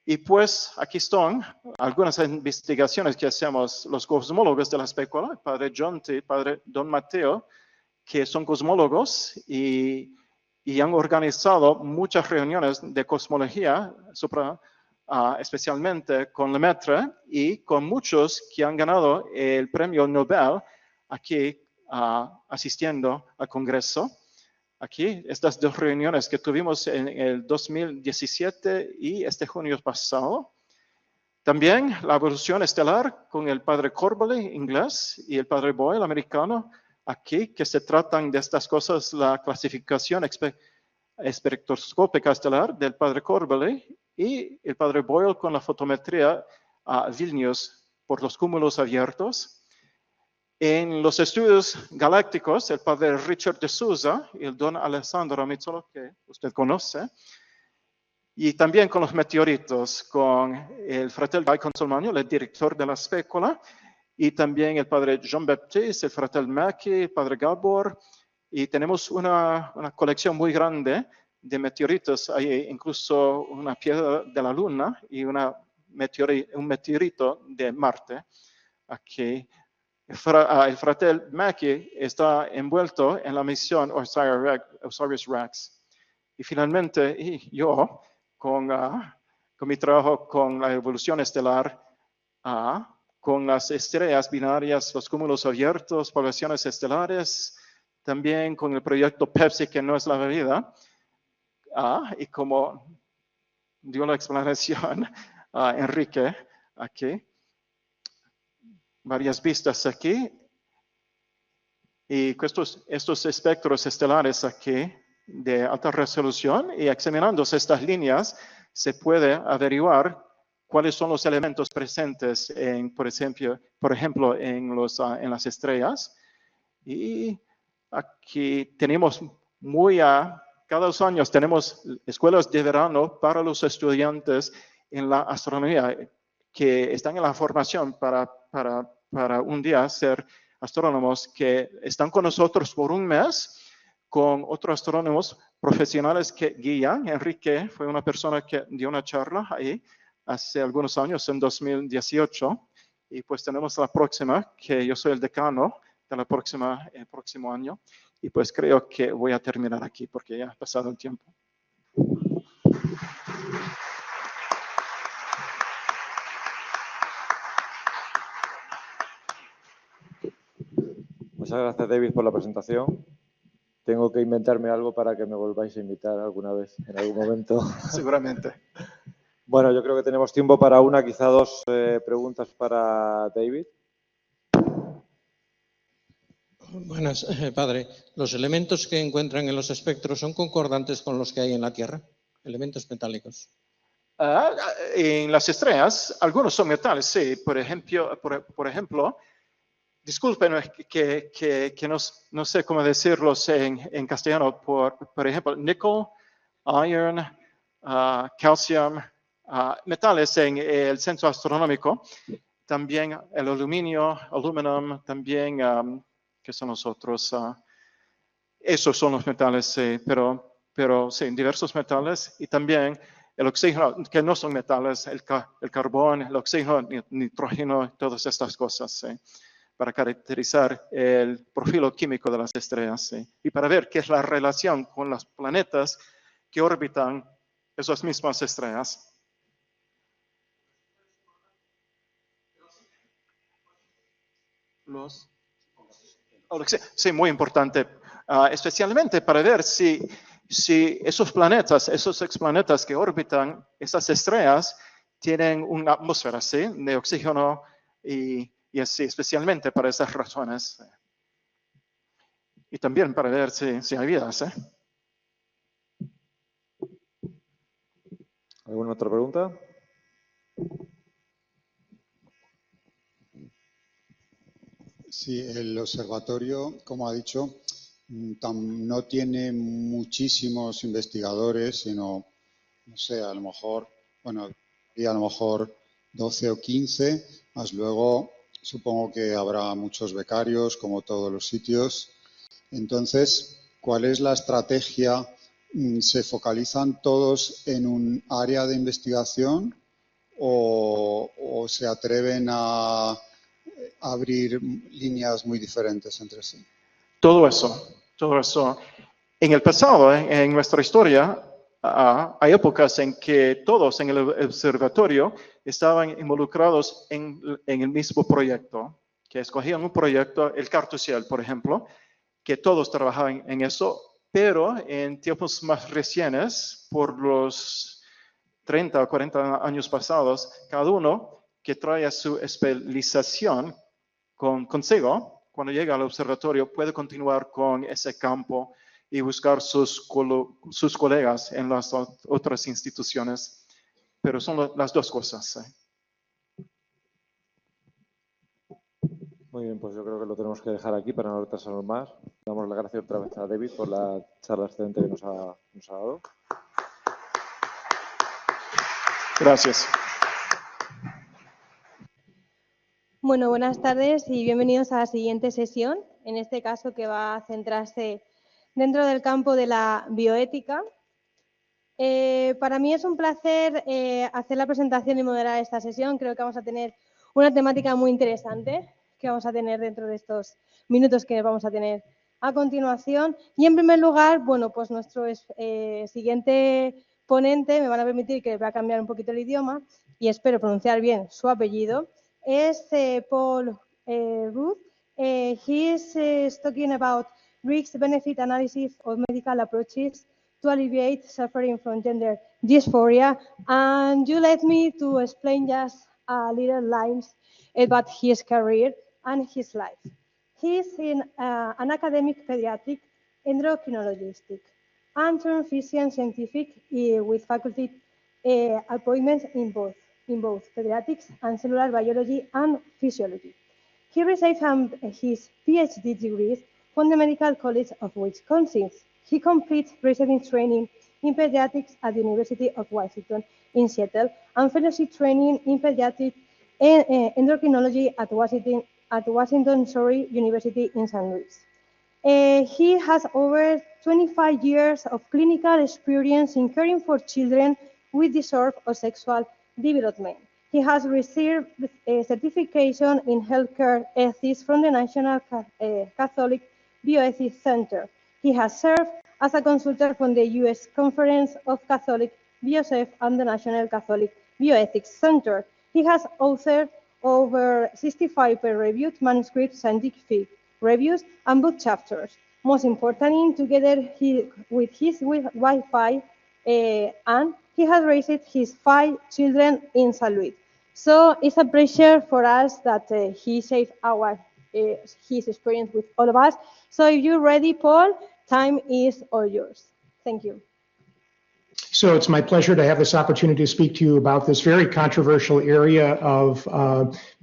Y pues aquí están algunas investigaciones que hacemos los cosmólogos de la especula, el padre Jonti, el padre Don Mateo, que son cosmólogos y han organizado muchas reuniones de cosmología, especialmente con Lemaitre y con muchos que han ganado el premio Nobel aquí asistiendo al Congreso. Aquí, estas dos reuniones que tuvimos en el 2017 y este junio pasado. También la evolución estelar con el padre Corbally, inglés, y el padre Boyle, americano, aquí, que se tratan de estas cosas, la clasificación espectroscópica estelar del padre Corbally y el padre Boyle con la fotometría a Vilnius por los cúmulos abiertos. En los estudios galácticos, el padre Richard de Souza y el don Alessandro Amizzolo, que usted conoce, y también con los meteoritos, con el fratello Guy Consolmagno, el director de la specula, y también el padre Jean-Baptiste, el fratello Macchi, el padre Gabor, y tenemos una colección muy grande de meteoritos. Hay incluso una piedra de la Luna y un meteorito de Marte. Aquí el fratello Macchi está envuelto en la misión Osiris-Rex. Y finalmente, yo, con mi trabajo con la evolución estelar, con las estrellas binarias, los cúmulos abiertos, poblaciones estelares, también con el proyecto Pepsi, que no es la bebida, y como dio la explanación Enrique aquí, varias vistas aquí, y estos espectros estelares aquí de alta resolución, y examinando estas líneas se puede averiguar cuáles son los elementos presentes por ejemplo en las estrellas. Y aquí tenemos cada 2 años tenemos escuelas de verano para los estudiantes en la astronomía que están en la formación para un día ser astrónomos, que están con nosotros por un mes con otros astrónomos profesionales que guían. Enrique fue una persona que dio una charla ahí hace algunos años, en 2018, y pues tenemos la próxima, que yo soy el decano de el próximo año, y pues creo que voy a terminar aquí porque ya ha pasado el tiempo. Muchas gracias, David, por la presentación. Tengo que inventarme algo para que me volváis a invitar alguna vez, en algún momento. Seguramente. Bueno, yo creo que tenemos tiempo para una, quizá dos preguntas para David. Buenas, padre. ¿Los elementos que encuentran en los espectros son concordantes con los que hay en la Tierra? Elementos metálicos. En las estrellas, algunos son metales, sí. Por ejemplo, disculpen que no sé cómo decirlos en castellano. Por ejemplo, níquel, iron, calcium, metales en el centro astronómico. También el aluminio, aluminum, también, ¿qué son los otros? Esos son los metales, sí, pero sí, diversos metales. Y también el oxígeno, que no son metales, el carbón, el oxígeno, el nitrógeno, todas estas cosas, sí, para caracterizar el perfil químico de las estrellas, sí, y para ver qué es la relación con los planetas que orbitan esas mismas estrellas. Sí, muy importante, especialmente para ver si esos planetas, esos explanetas que orbitan esas estrellas tienen una atmósfera, ¿sí?, de oxígeno y así, especialmente para esas razones. Y también para ver si hay vida, ¿sí? ¿Alguna otra pregunta? Sí, el observatorio, como ha dicho, no tiene muchísimos investigadores, sino, no sé, a lo mejor, bueno, y a lo mejor 12 o 15, más luego supongo que habrá muchos becarios, como todos los sitios. Entonces, ¿cuál es la estrategia? ¿Se focalizan todos en un área de investigación o se atreven a abrir líneas muy diferentes entre sí? Todo eso. En el pasado, en nuestra historia, hay épocas en que todos en el observatorio estaban involucrados en el mismo proyecto, que escogían un proyecto, el cartosiel, por ejemplo, que todos trabajaban en eso, pero en tiempos más recientes, por los 30 o 40 años pasados, cada uno que trae su especialización consigo, cuando llega al observatorio, puede continuar con ese campo y buscar sus colegas en las otras instituciones. Pero son las dos cosas. ¿Sí? Muy bien, pues yo creo que lo tenemos que dejar aquí para no retrasarnos más. Damos las gracias otra vez a David por la charla excelente que nos ha dado. Gracias. Bueno, buenas tardes y bienvenidos a la siguiente sesión, en este caso que va a centrarse dentro del campo de la bioética. Para mí es un placer hacer la presentación y moderar esta sesión. Creo que vamos a tener una temática muy interesante que vamos a tener dentro de estos minutos que vamos a tener a continuación. Y en primer lugar, bueno, pues nuestro siguiente ponente, me van a permitir que voy a cambiar un poquito el idioma y espero pronunciar bien su apellido, es Paul Ruth. He is talking about risk-benefit analysis of medical approaches to alleviate suffering from gender dysphoria. And you let me to explain just a little lines about his career and his life. He is an academic pediatric endocrinologist and turned physician scientific with faculty appointments in both pediatrics and cellular biology and physiology. He received his PhD degrees from the Medical College of Wisconsin. He completed research training in pediatrics at the University of Washington in Seattle and fellowship training in pediatric endocrinology at Washington University in St. Louis. He has over 25 years of clinical experience in caring for children with disorders of sexual development. He has received a certification in healthcare ethics from the National Catholic Bioethics Center. He has served as a consultant from the U.S. Conference of Catholic Biosef and the National Catholic Bioethics Center. He has authored over 65 peer-reviewed manuscripts, scientific reviews, and book chapters. Most importantly, together with his Wi-Fi, and he has raised his 5 children in St. Louis. So it's a pleasure for us that he shared his experience with all of us. So if you're ready, Paul, time is all yours. Thank you. So it's my pleasure to have this opportunity to speak to you about this very controversial area of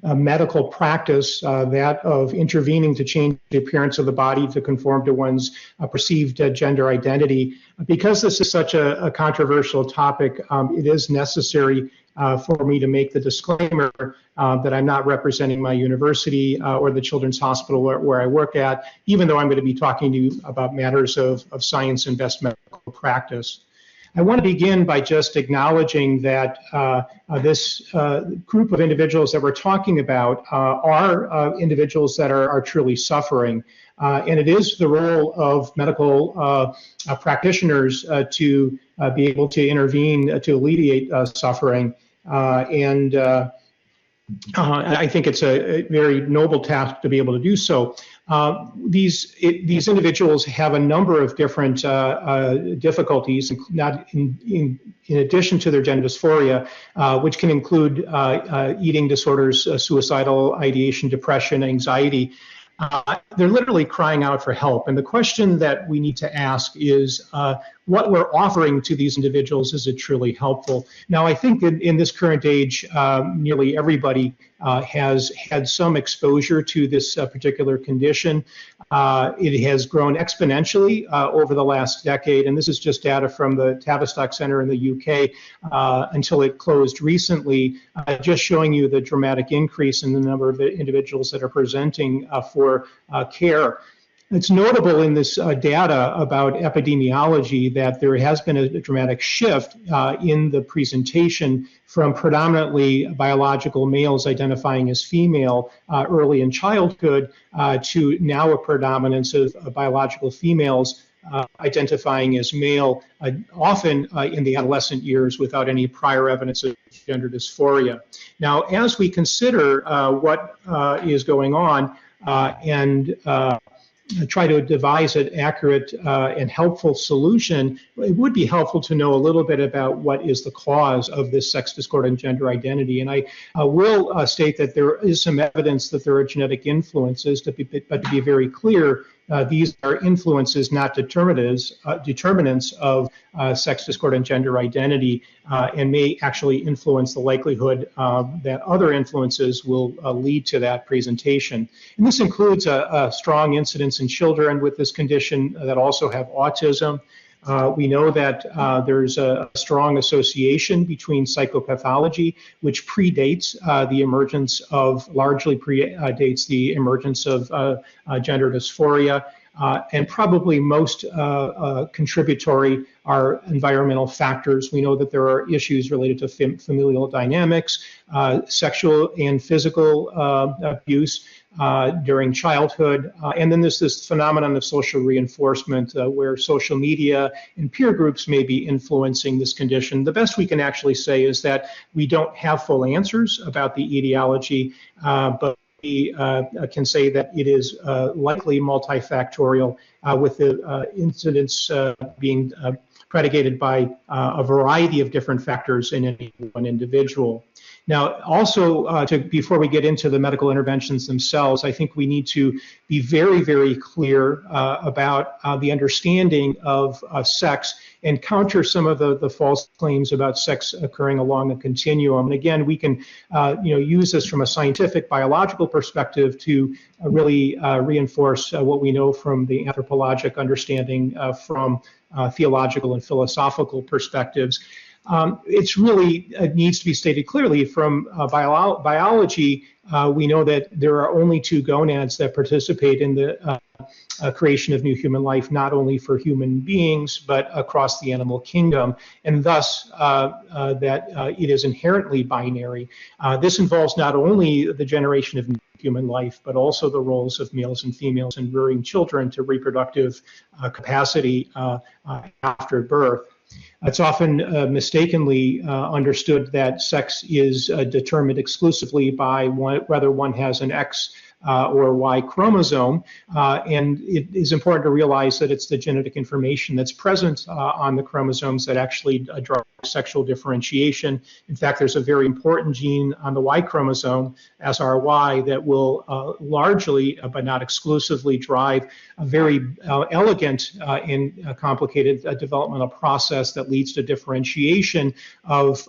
medical practice, that of intervening to change the appearance of the body to conform to one's perceived gender identity. Because this is such a controversial topic, it is necessary for me to make the disclaimer that I'm not representing my university or the Children's Hospital where I work at, even though I'm going to be talking to you about matters of science and best medical practice. I want to begin by just acknowledging that this group of individuals that we're talking about are individuals that are truly suffering. And it is the role of medical practitioners to be able to intervene to alleviate suffering. I think it's a very noble task to be able to do so. These individuals have a number of different difficulties, not in addition to their gender dysphoria, which can include eating disorders, suicidal ideation, depression, anxiety. They're literally crying out for help. And the question that we need to ask is, what we're offering to these individuals, is it truly helpful? Now, I think that in this current age, nearly everybody has had some exposure to this particular condition. It has grown exponentially over the last decade, and this is just data from the Tavistock Center in the UK until it closed recently, just showing you the dramatic increase in the number of individuals that are presenting for care. It's notable in this data about epidemiology that there has been a dramatic shift in the presentation from predominantly biological males identifying as female early in childhood to now a predominance of biological females identifying as male, often in the adolescent years without any prior evidence of gender dysphoria. Now, as we consider what is going on and try to devise an accurate and helpful solution, it would be helpful to know a little bit about what is the cause of this sex discordant gender identity. And I will state that there is some evidence that there are genetic influences, but to be very clear, these are influences, not determinants of sex discordant gender identity, and may actually influence the likelihood that other influences will lead to that presentation. And this includes a strong incidence in children with this condition that also have autism. We know that there's a strong association between psychopathology, which predates the emergence of, largely predates the emergence of gender dysphoria. And probably most contributory are environmental factors. We know that there are issues related to familial dynamics, sexual and physical abuse during childhood. And then there's this phenomenon of social reinforcement where social media and peer groups may be influencing this condition. The best we can actually say is that we don't have full answers about the etiology, but we can say that it is likely multifactorial, with the incidence being predicated by a variety of different factors in any one individual. Now, also, before we get into the medical interventions themselves, I think we need to be very, very clear about the understanding of sex and counter some of the false claims about sex occurring along a continuum. And again, we can use this from a scientific, biological perspective to really reinforce what we know from the anthropologic understanding from theological and philosophical perspectives. It's really needs to be stated clearly from biology. We know that there are only 2 gonads that participate in the creation of new human life, not only for human beings, but across the animal kingdom, and thus that it is inherently binary. This involves not only the generation of human life, but also the roles of males and females in rearing children to reproductive capacity after birth. It's often mistakenly understood that sex is determined exclusively by whether one has an X or Y chromosome, and it is important to realize that it's the genetic information that's present on the chromosomes that actually drive sexual differentiation. In fact, there's a very important gene on the Y chromosome, SRY, that will largely, but not exclusively, drive a very elegant and complicated developmental process that leads to differentiation of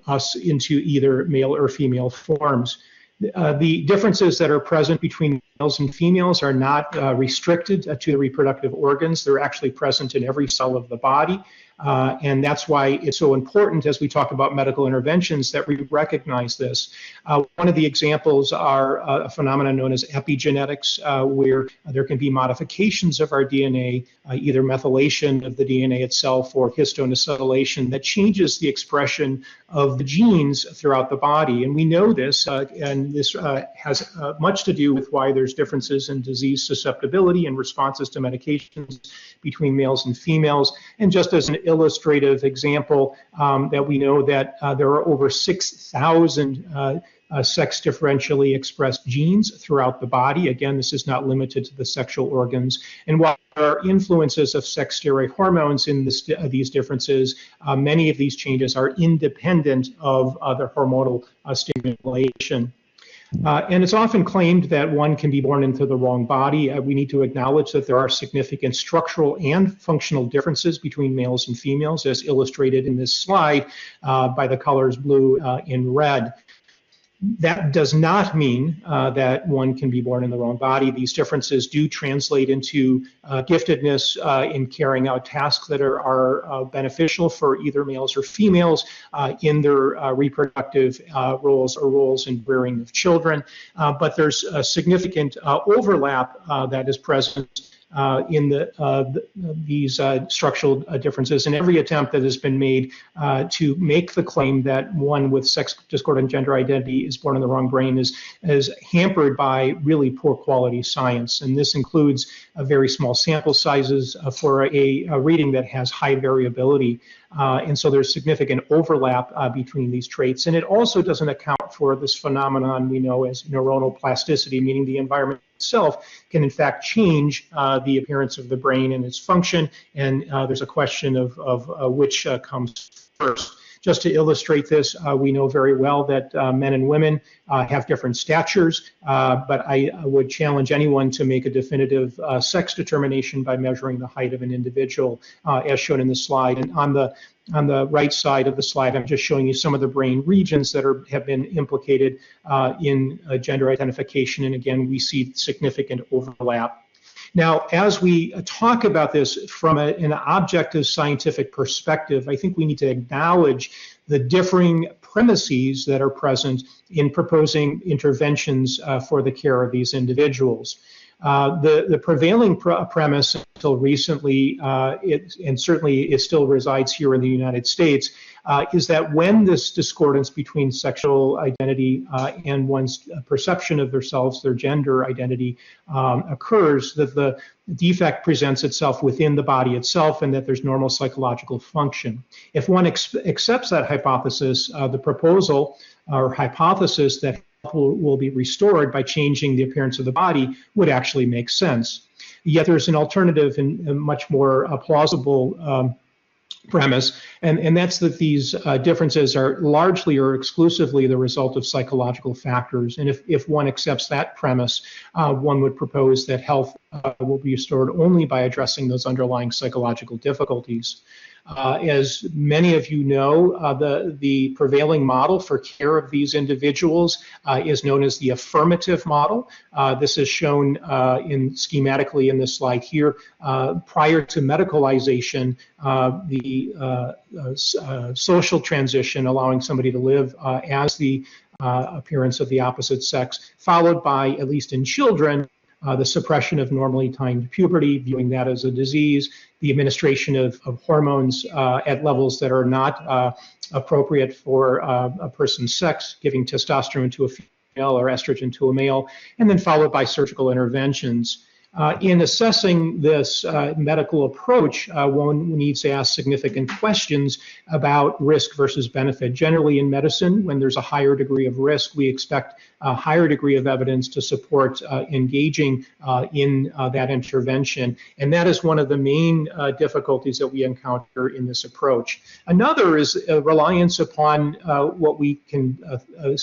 us into either male or female forms. The differences that are present between males and females are not restricted to the reproductive organs. They're actually present in every cell of the body. And that's why it's so important as we talk about medical interventions that we recognize this. One of the examples are a phenomenon known as epigenetics, where there can be modifications of our DNA, either methylation of the DNA itself or histone acetylation, that changes the expression of the genes throughout the body. And we know this, and this has much to do with why there's differences in disease susceptibility and responses to medications between males and females. And just as an illustrative example, that we know that there are over 6,000 sex differentially expressed genes throughout the body. Again, this is not limited to the sexual organs. And while there are influences of sex steroid hormones in these differences, many of these changes are independent of other hormonal stimulation. And it's often claimed that one can be born into the wrong body. We need to acknowledge that there are significant structural and functional differences between males and females, as illustrated in this slide by the colors blue and red. That does not mean that one can be born in the wrong body. These differences do translate into giftedness in carrying out tasks that are beneficial for either males or females in their reproductive roles or roles in rearing of children. But there's a significant overlap that is present in these structural differences, and every attempt that has been made to make the claim that one with sex discordant gender identity is born in the wrong brain is hampered by really poor quality science. And this includes very small sample sizes for a reading that has high variability. And so there's significant overlap between these traits. And it also doesn't account for this phenomenon we know as neuronal plasticity, meaning the environment itself can in fact change the appearance of the brain and its function. And there's a question of which comes first. Just to illustrate this, we know very well that men and women have different statures, but I would challenge anyone to make a definitive sex determination by measuring the height of an individual, as shown in the slide. And on the right side of the slide, I'm just showing you some of the brain regions that have been implicated in gender identification. And again, we see significant overlap. Now, as we talk about this from an objective scientific perspective, I think we need to acknowledge the differing premises that are present in proposing interventions for the care of these individuals. The prevailing premise until recently, and certainly it still resides here in the United States, is that when this discordance between sexual identity and one's perception of themselves, their gender identity, occurs, that the defect presents itself within the body itself and that there's normal psychological function. If one accepts that hypothesis, the proposal or hypothesis that will be restored by changing the appearance of the body would actually make sense. Yet there's an alternative and a much more plausible premise, and that's that these differences are largely or exclusively the result of psychological factors. And if one accepts that premise, one would propose that health will be restored only by addressing those underlying psychological difficulties. As many of you know, the prevailing model for care of these individuals is known as the affirmative model. This is shown schematically in this slide here. Prior to medicalization, the social transition, allowing somebody to live as the appearance of the opposite sex, followed by, at least in children, the suppression of normally timed puberty, viewing that as a disease, the administration of hormones at levels that are not appropriate for a person's sex, giving testosterone to a female or estrogen to a male, and then followed by surgical interventions. In assessing this medical approach, one needs to ask significant questions about risk versus benefit. Generally in medicine, when there's a higher degree of risk, we expect a higher degree of evidence to support engaging in that intervention. And that is one of the main difficulties that we encounter in this approach. Another is reliance upon what we can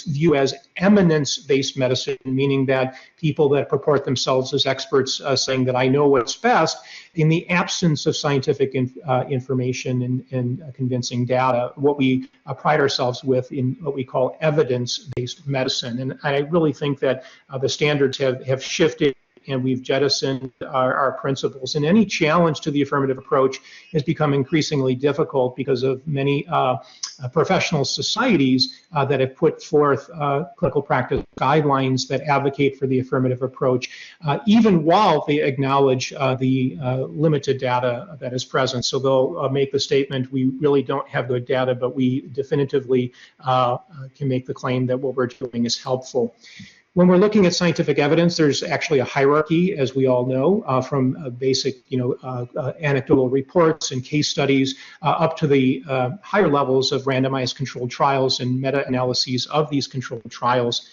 view as eminence-based medicine, meaning that people that purport themselves as experts saying that I know what's best, in the absence of scientific information and convincing data, what we pride ourselves with in what we call evidence-based medicine. And I really think that the standards have shifted, and we've jettisoned our principles. And any challenge to the affirmative approach has become increasingly difficult because of many professional societies that have put forth clinical practice guidelines that advocate for the affirmative approach, even while they acknowledge the limited data that is present. So they'll make the statement, we really don't have good data, but we definitively can make the claim that what we're doing is helpful. When we're looking at scientific evidence, there's actually a hierarchy, as we all know, from basic, anecdotal reports and case studies up to the higher levels of randomized controlled trials and meta-analyses of these controlled trials.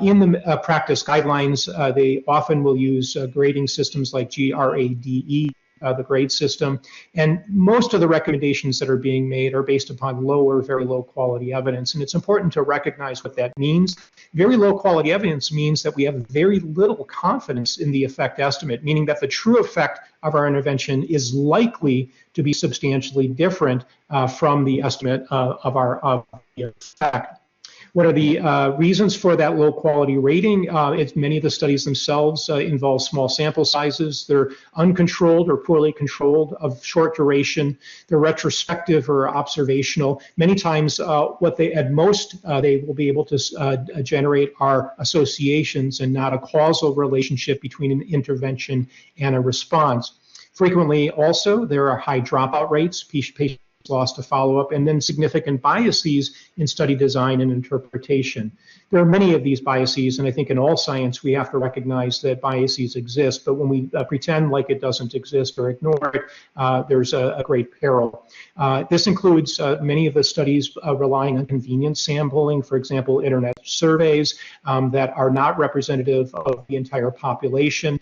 In the practice guidelines, they often will use grading systems like GRADE, the grade system, and most of the recommendations that are being made are based upon low or very low quality evidence. And it's important to recognize what that means. Very low quality evidence means that we have very little confidence in the effect estimate, meaning that the true effect of our intervention is likely to be substantially different from the estimate of the effect. What are the reasons for that low quality rating? Many of the studies themselves involve small sample sizes. They're uncontrolled or poorly controlled, of short duration. They're retrospective or observational. Many times what they, at most, they will be able to generate are associations and not a causal relationship between an intervention and a response. Frequently also, there are high dropout rates. Patients lost to follow-up, and then significant biases in study design and interpretation. There are many of these biases, and I think in all science we have to recognize that biases exist, but when we pretend like it doesn't exist or ignore it, there's a great peril. This includes many of the studies relying on convenience sampling, for example, internet surveys that are not representative of the entire population,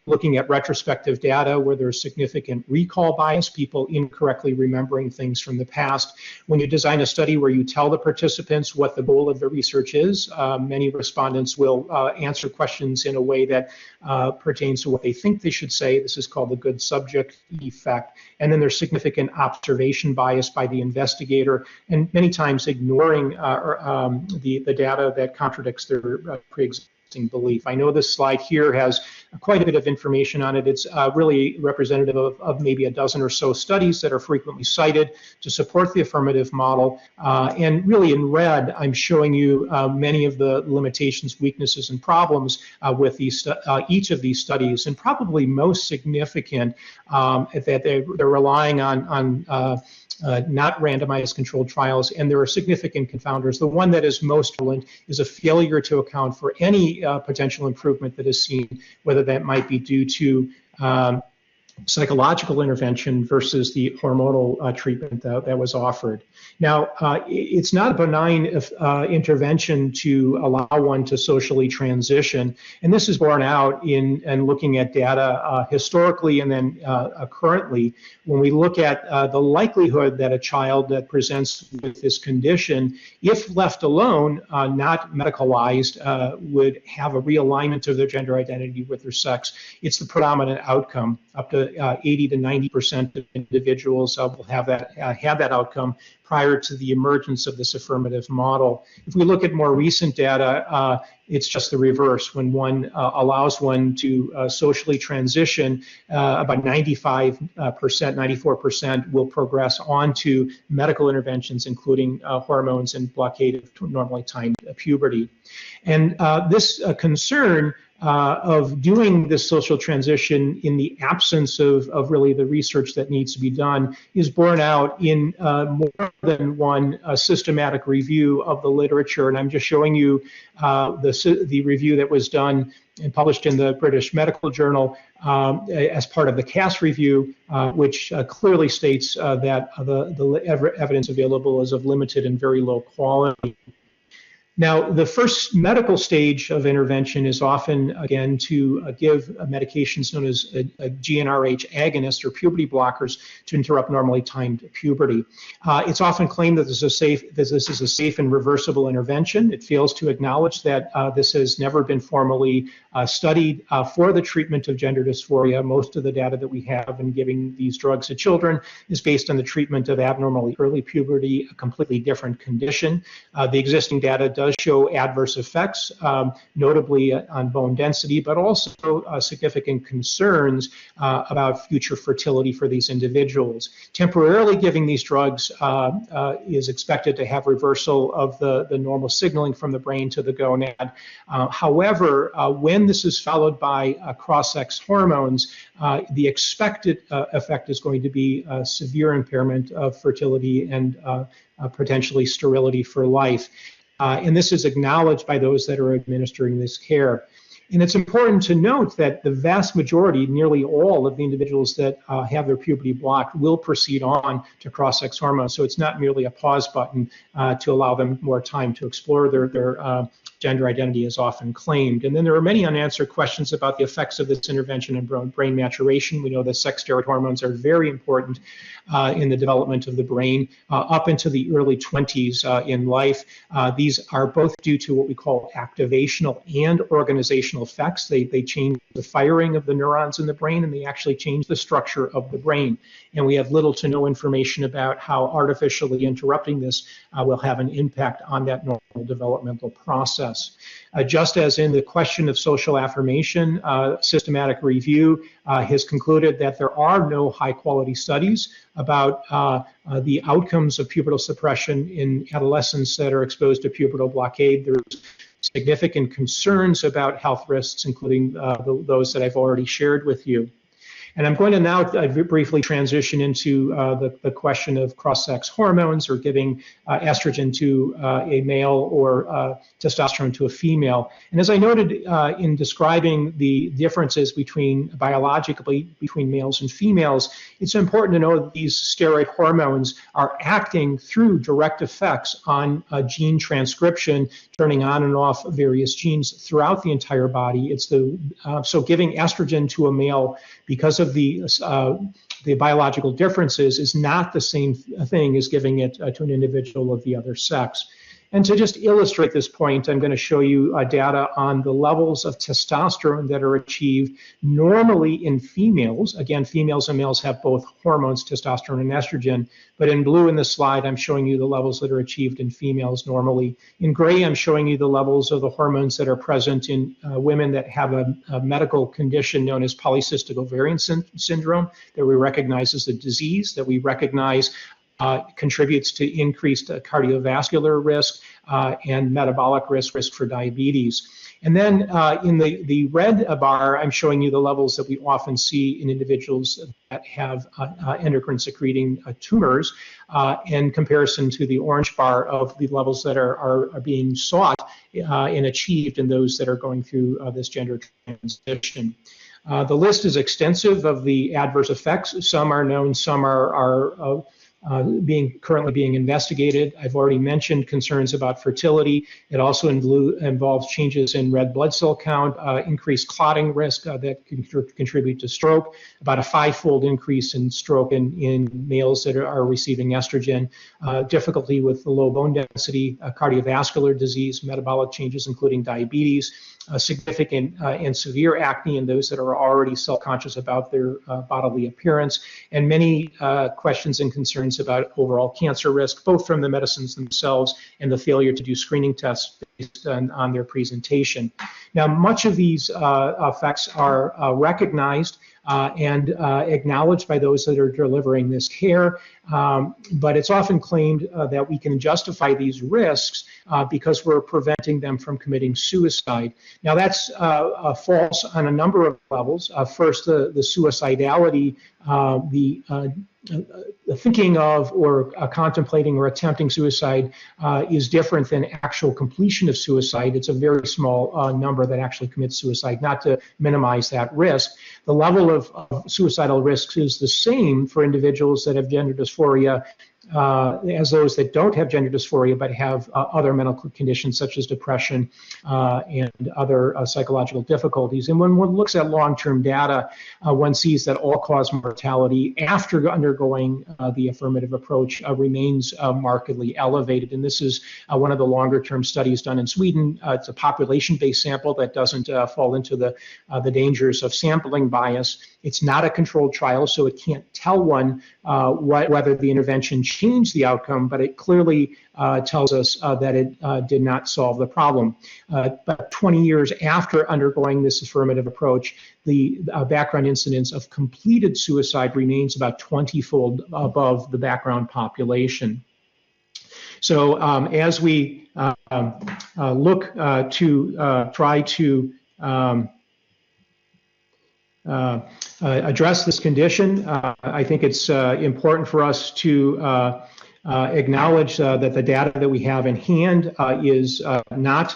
looking at retrospective data where there's significant recall bias, people incorrectly remembering things from the past. When you design a study where you tell the participants what the goal of the research is, many respondents will answer questions in a way that pertains to what they think they should say. This is called the good subject effect. And then there's significant observation bias by the investigator, and many times ignoring the data that contradicts their pre-existing belief. I know this slide here has quite a bit of information on it. It's really representative of maybe a dozen or so studies that are frequently cited to support the affirmative model. And really in red, I'm showing you many of the limitations, weaknesses, and problems with these each of these studies, and probably most significant that they're relying on not randomized controlled trials, and there are significant confounders. The one that is most prevalent is a failure to account for any potential improvement that is seen, whether that might be due to psychological intervention versus the hormonal treatment that was offered. Now, it's not a benign intervention to allow one to socially transition, and this is borne out in looking at data historically and then currently. When we look at the likelihood that a child that presents with this condition, if left alone, not medicalized, would have a realignment of their gender identity with their sex, it's the predominant outcome. Up to 80 to 90% of individuals will have that outcome prior to the emergence of this affirmative model. If we look at more recent data, it's just the reverse. When one allows one to socially transition, about 95%, 94% will progress on to medical interventions, including hormones and blockade of normally timed puberty. And this concern of doing this social transition in the absence of really the research that needs to be done is borne out in more than one systematic review of the literature. And I'm just showing you the review that was done and published in the British Medical Journal as part of the CAS review, which clearly states that the evidence available is of limited and very low quality. Now, the first medical stage of intervention is often, again, to give medications known as a GnRH agonist or puberty blockers to interrupt normally timed puberty. It's often claimed that this is a safe and reversible intervention. It fails to acknowledge that this has never been formally studied for the treatment of gender dysphoria. Most of the data that we have in giving these drugs to children is based on the treatment of abnormally early puberty, a completely different condition. The existing data does show adverse effects, notably on bone density, but also significant concerns about future fertility for these individuals. Temporarily giving these drugs is expected to have reversal of the normal signaling from the brain to the gonad. However, when this is followed by cross-sex hormones, the expected effect is going to be severe impairment of fertility and potentially sterility for life. And this is acknowledged by those that are administering this care. And it's important to note that the vast majority, nearly all of the individuals that have their puberty blocked will proceed on to cross-sex hormones. So it's not merely a pause button to allow them more time to explore their gender identity as often claimed. And then there are many unanswered questions about the effects of this intervention on brain maturation. We know that sex steroid hormones are very important in the development of the brain up into the early 20s in life. These are both due to what we call activational and organizational effects. They change the firing of the neurons in the brain, and they actually change the structure of the brain. And we have little to no information about how artificially interrupting this will have an impact on that normal developmental process. Just as in the question of social affirmation, systematic review has concluded that there are no high-quality studies about the outcomes of pubertal suppression in adolescents that are exposed to pubertal blockade. There's significant concerns about health risks, including those that I've already shared with you. And I'm going to now briefly transition into the question of cross-sex hormones, or giving estrogen to a male or testosterone to a female. And as I noted in describing the differences biologically between males and females, it's important to know that these steroid hormones are acting through direct effects on gene transcription, turning on and off various genes throughout the entire body. So giving estrogen to a male because of the biological differences is not the same thing as giving it to an individual of the other sex. And to just illustrate this point, I'm going to show you data on the levels of testosterone that are achieved normally in females. Again, females and males have both hormones, testosterone and estrogen, but in blue in this slide, I'm showing you the levels that are achieved in females normally. In gray, I'm showing you the levels of the hormones that are present in women that have a medical condition known as polycystic ovarian syndrome that we recognize as a disease, that we recognize contributes to increased cardiovascular risk and metabolic risk for diabetes. And then in the red bar, I'm showing you the levels that we often see in individuals that have endocrine secreting tumors in comparison to the orange bar of the levels that are being sought and achieved in those that are going through this gender transition. The list is extensive of the adverse effects. Some are known, some are currently being investigated. I've already mentioned concerns about fertility. It also involves changes in red blood cell count, increased clotting risk that can contribute to stroke, about a 5-fold increase in stroke in males that are receiving estrogen, difficulty with the low bone density, cardiovascular disease, metabolic changes including diabetes, significant and severe acne in those that are already self-conscious about their bodily appearance, and many questions and concerns about overall cancer risk, both from the medicines themselves and the failure to do screening tests based on their presentation. Now, much of these effects are recognized and acknowledged by those that are delivering this care. But it's often claimed that we can justify these risks because we're preventing them from committing suicide. Now that's false on a number of levels. First, the suicidality, the thinking of or contemplating or attempting suicide is different than actual completion of suicide. It's a very small number that actually commits suicide, not to minimize that risk. The level of suicidal risks is the same for individuals that have gender dysphoria as those that don't have gender dysphoria but have other medical conditions such as depression and other psychological difficulties. And when one looks at long-term data, one sees that all-cause mortality after undergoing the affirmative approach remains markedly elevated. And this is one of the longer-term studies done in Sweden. It's a population-based sample that doesn't fall into the dangers of sampling bias. It's not a controlled trial, so it can't tell one whether the intervention changed the outcome, but it clearly tells us that it did not solve the problem. But 20 years after undergoing this affirmative approach, the background incidence of completed suicide remains about 20-fold above the background population. So as we look to try to address this condition, I think it's important for us to acknowledge that the data that we have in hand is not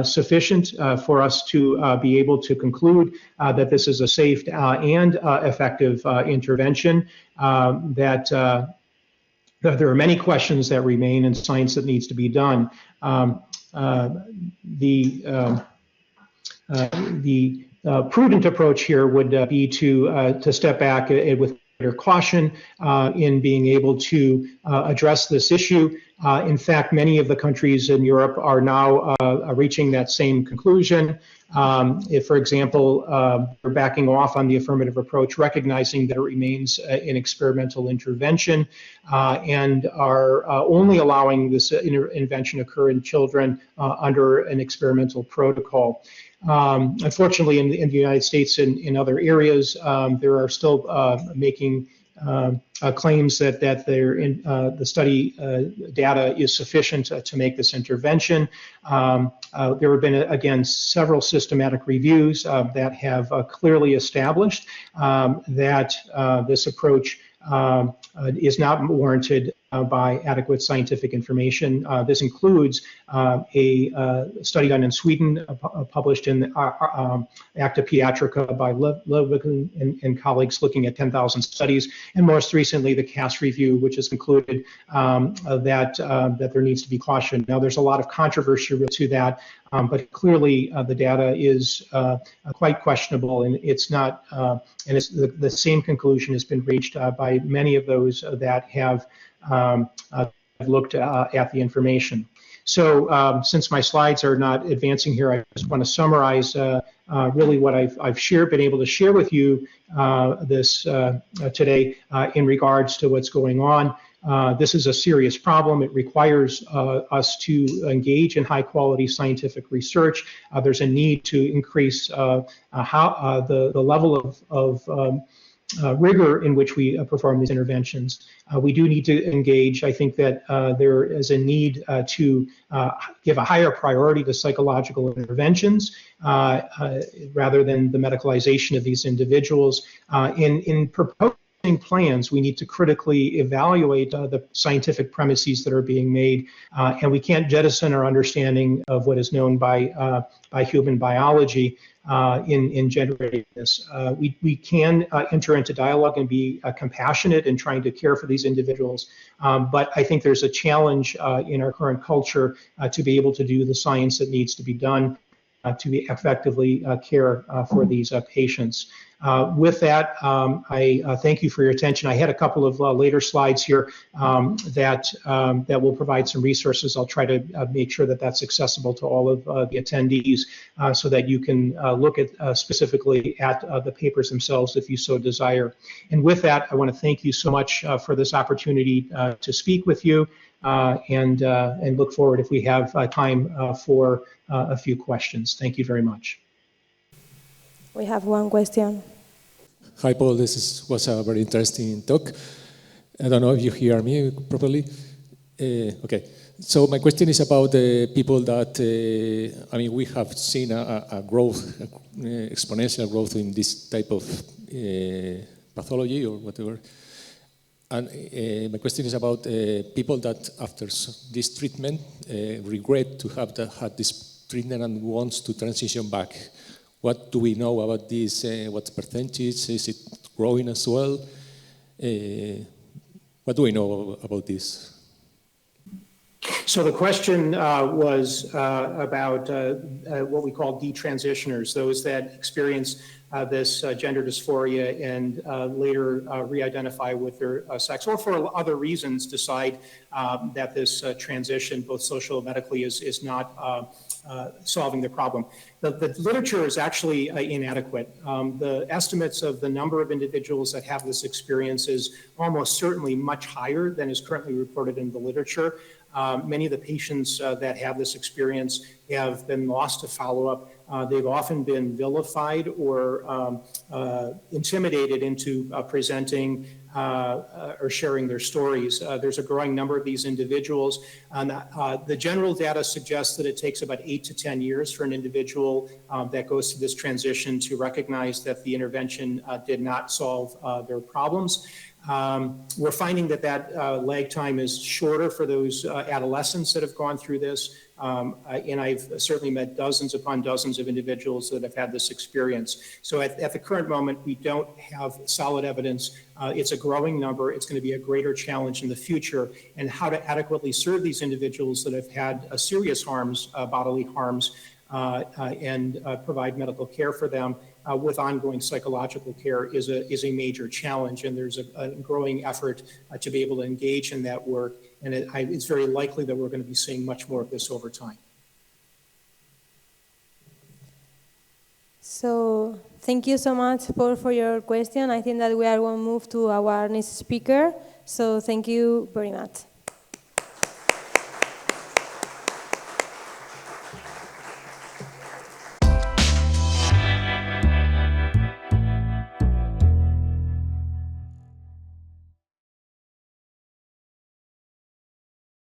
sufficient for us to be able to conclude that this is a safe and effective intervention, that there are many questions that remain in science that needs to be done. The prudent approach here would be to step back with greater caution in being able to address this issue. In fact, many of the countries in Europe are now reaching that same conclusion. If, for example, we're backing off on the affirmative approach, recognizing that it remains an experimental intervention, and are only allowing this intervention occur in children under an experimental protocol. Unfortunately, in the United States and in other areas, there are still making claims that the study data is sufficient to make this intervention. There have been, again, several systematic reviews that have clearly established that this approach is not warranted by adequate scientific information. This includes a study done in Sweden, published in Acta Pediatrica by Ludwig and colleagues, looking at 10,000 studies, and most recently the CAS review, which has concluded that there needs to be caution. Now, there's a lot of controversy to that, but clearly the data is quite questionable, and it's not, and it's the same conclusion has been reached by many of those that have looked at the information. So since my slides are not advancing here, I just want to summarize really what I've been able to share with you this today in regards to what's going on. This is a serious problem. It requires us to engage in high-quality scientific research. There's a need to increase the level of rigor in which we perform these interventions. We do need to engage. I think that there is a need to give a higher priority to psychological interventions rather than the medicalization of these individuals. In proposing plans, we need to critically evaluate the scientific premises that are being made, and we can't jettison our understanding of what is known by human biology in generating this. We can enter into dialogue and be compassionate in trying to care for these individuals, but I think there's a challenge in our current culture to be able to do the science that needs to be done to effectively care for these patients. With that, I thank you for your attention. I had a couple of later slides here that will provide some resources. I'll try to make sure that that's accessible to all of the attendees so that you can look at specifically at the papers themselves if you so desire. And with that, I want to thank you so much for this opportunity to speak with you and look forward if we have time for a few questions. Thank you very much. We have one question. Hi, Paul. Was a very interesting talk. I don't know if you hear me properly. Okay. So my question is about the people that, I mean, we have seen a growth, exponential growth in this type of pathology or whatever. And my question is about people that after this treatment regret to have had this treatment and wants to transition back. What do we know about this? What percentage? Is it growing as well? What do we know about this? So the question was about what we call detransitioners, those that experience this gender dysphoria and later re-identify with their sex, or for other reasons decide that this transition, both social and medically, is not solving the problem. The literature is actually inadequate. The estimates of the number of individuals that have this experience is almost certainly much higher than is currently reported in the literature. Many of the patients that have this experience have been lost to follow-up. They've often been vilified or intimidated into presenting or sharing their stories. There's a growing number of these individuals. And the general data suggests that it takes about 8 to 10 years for an individual that goes through this transition to recognize that the intervention did not solve their problems. We're finding that lag time is shorter for those adolescents that have gone through this. And I've certainly met dozens upon dozens of individuals that have had this experience. So at the current moment, we don't have solid evidence. It's a growing number. It's going to be a greater challenge in the future. And how to adequately serve these individuals that have had serious harms, bodily harms, and provide medical care for them with ongoing psychological care is a major challenge. And there's a growing effort to be able to engage in that work. And it's very likely that we're going to be seeing much more of this over time. So thank you so much, Paul, for your question. I think that we are going to move to our next speaker. So thank you very much.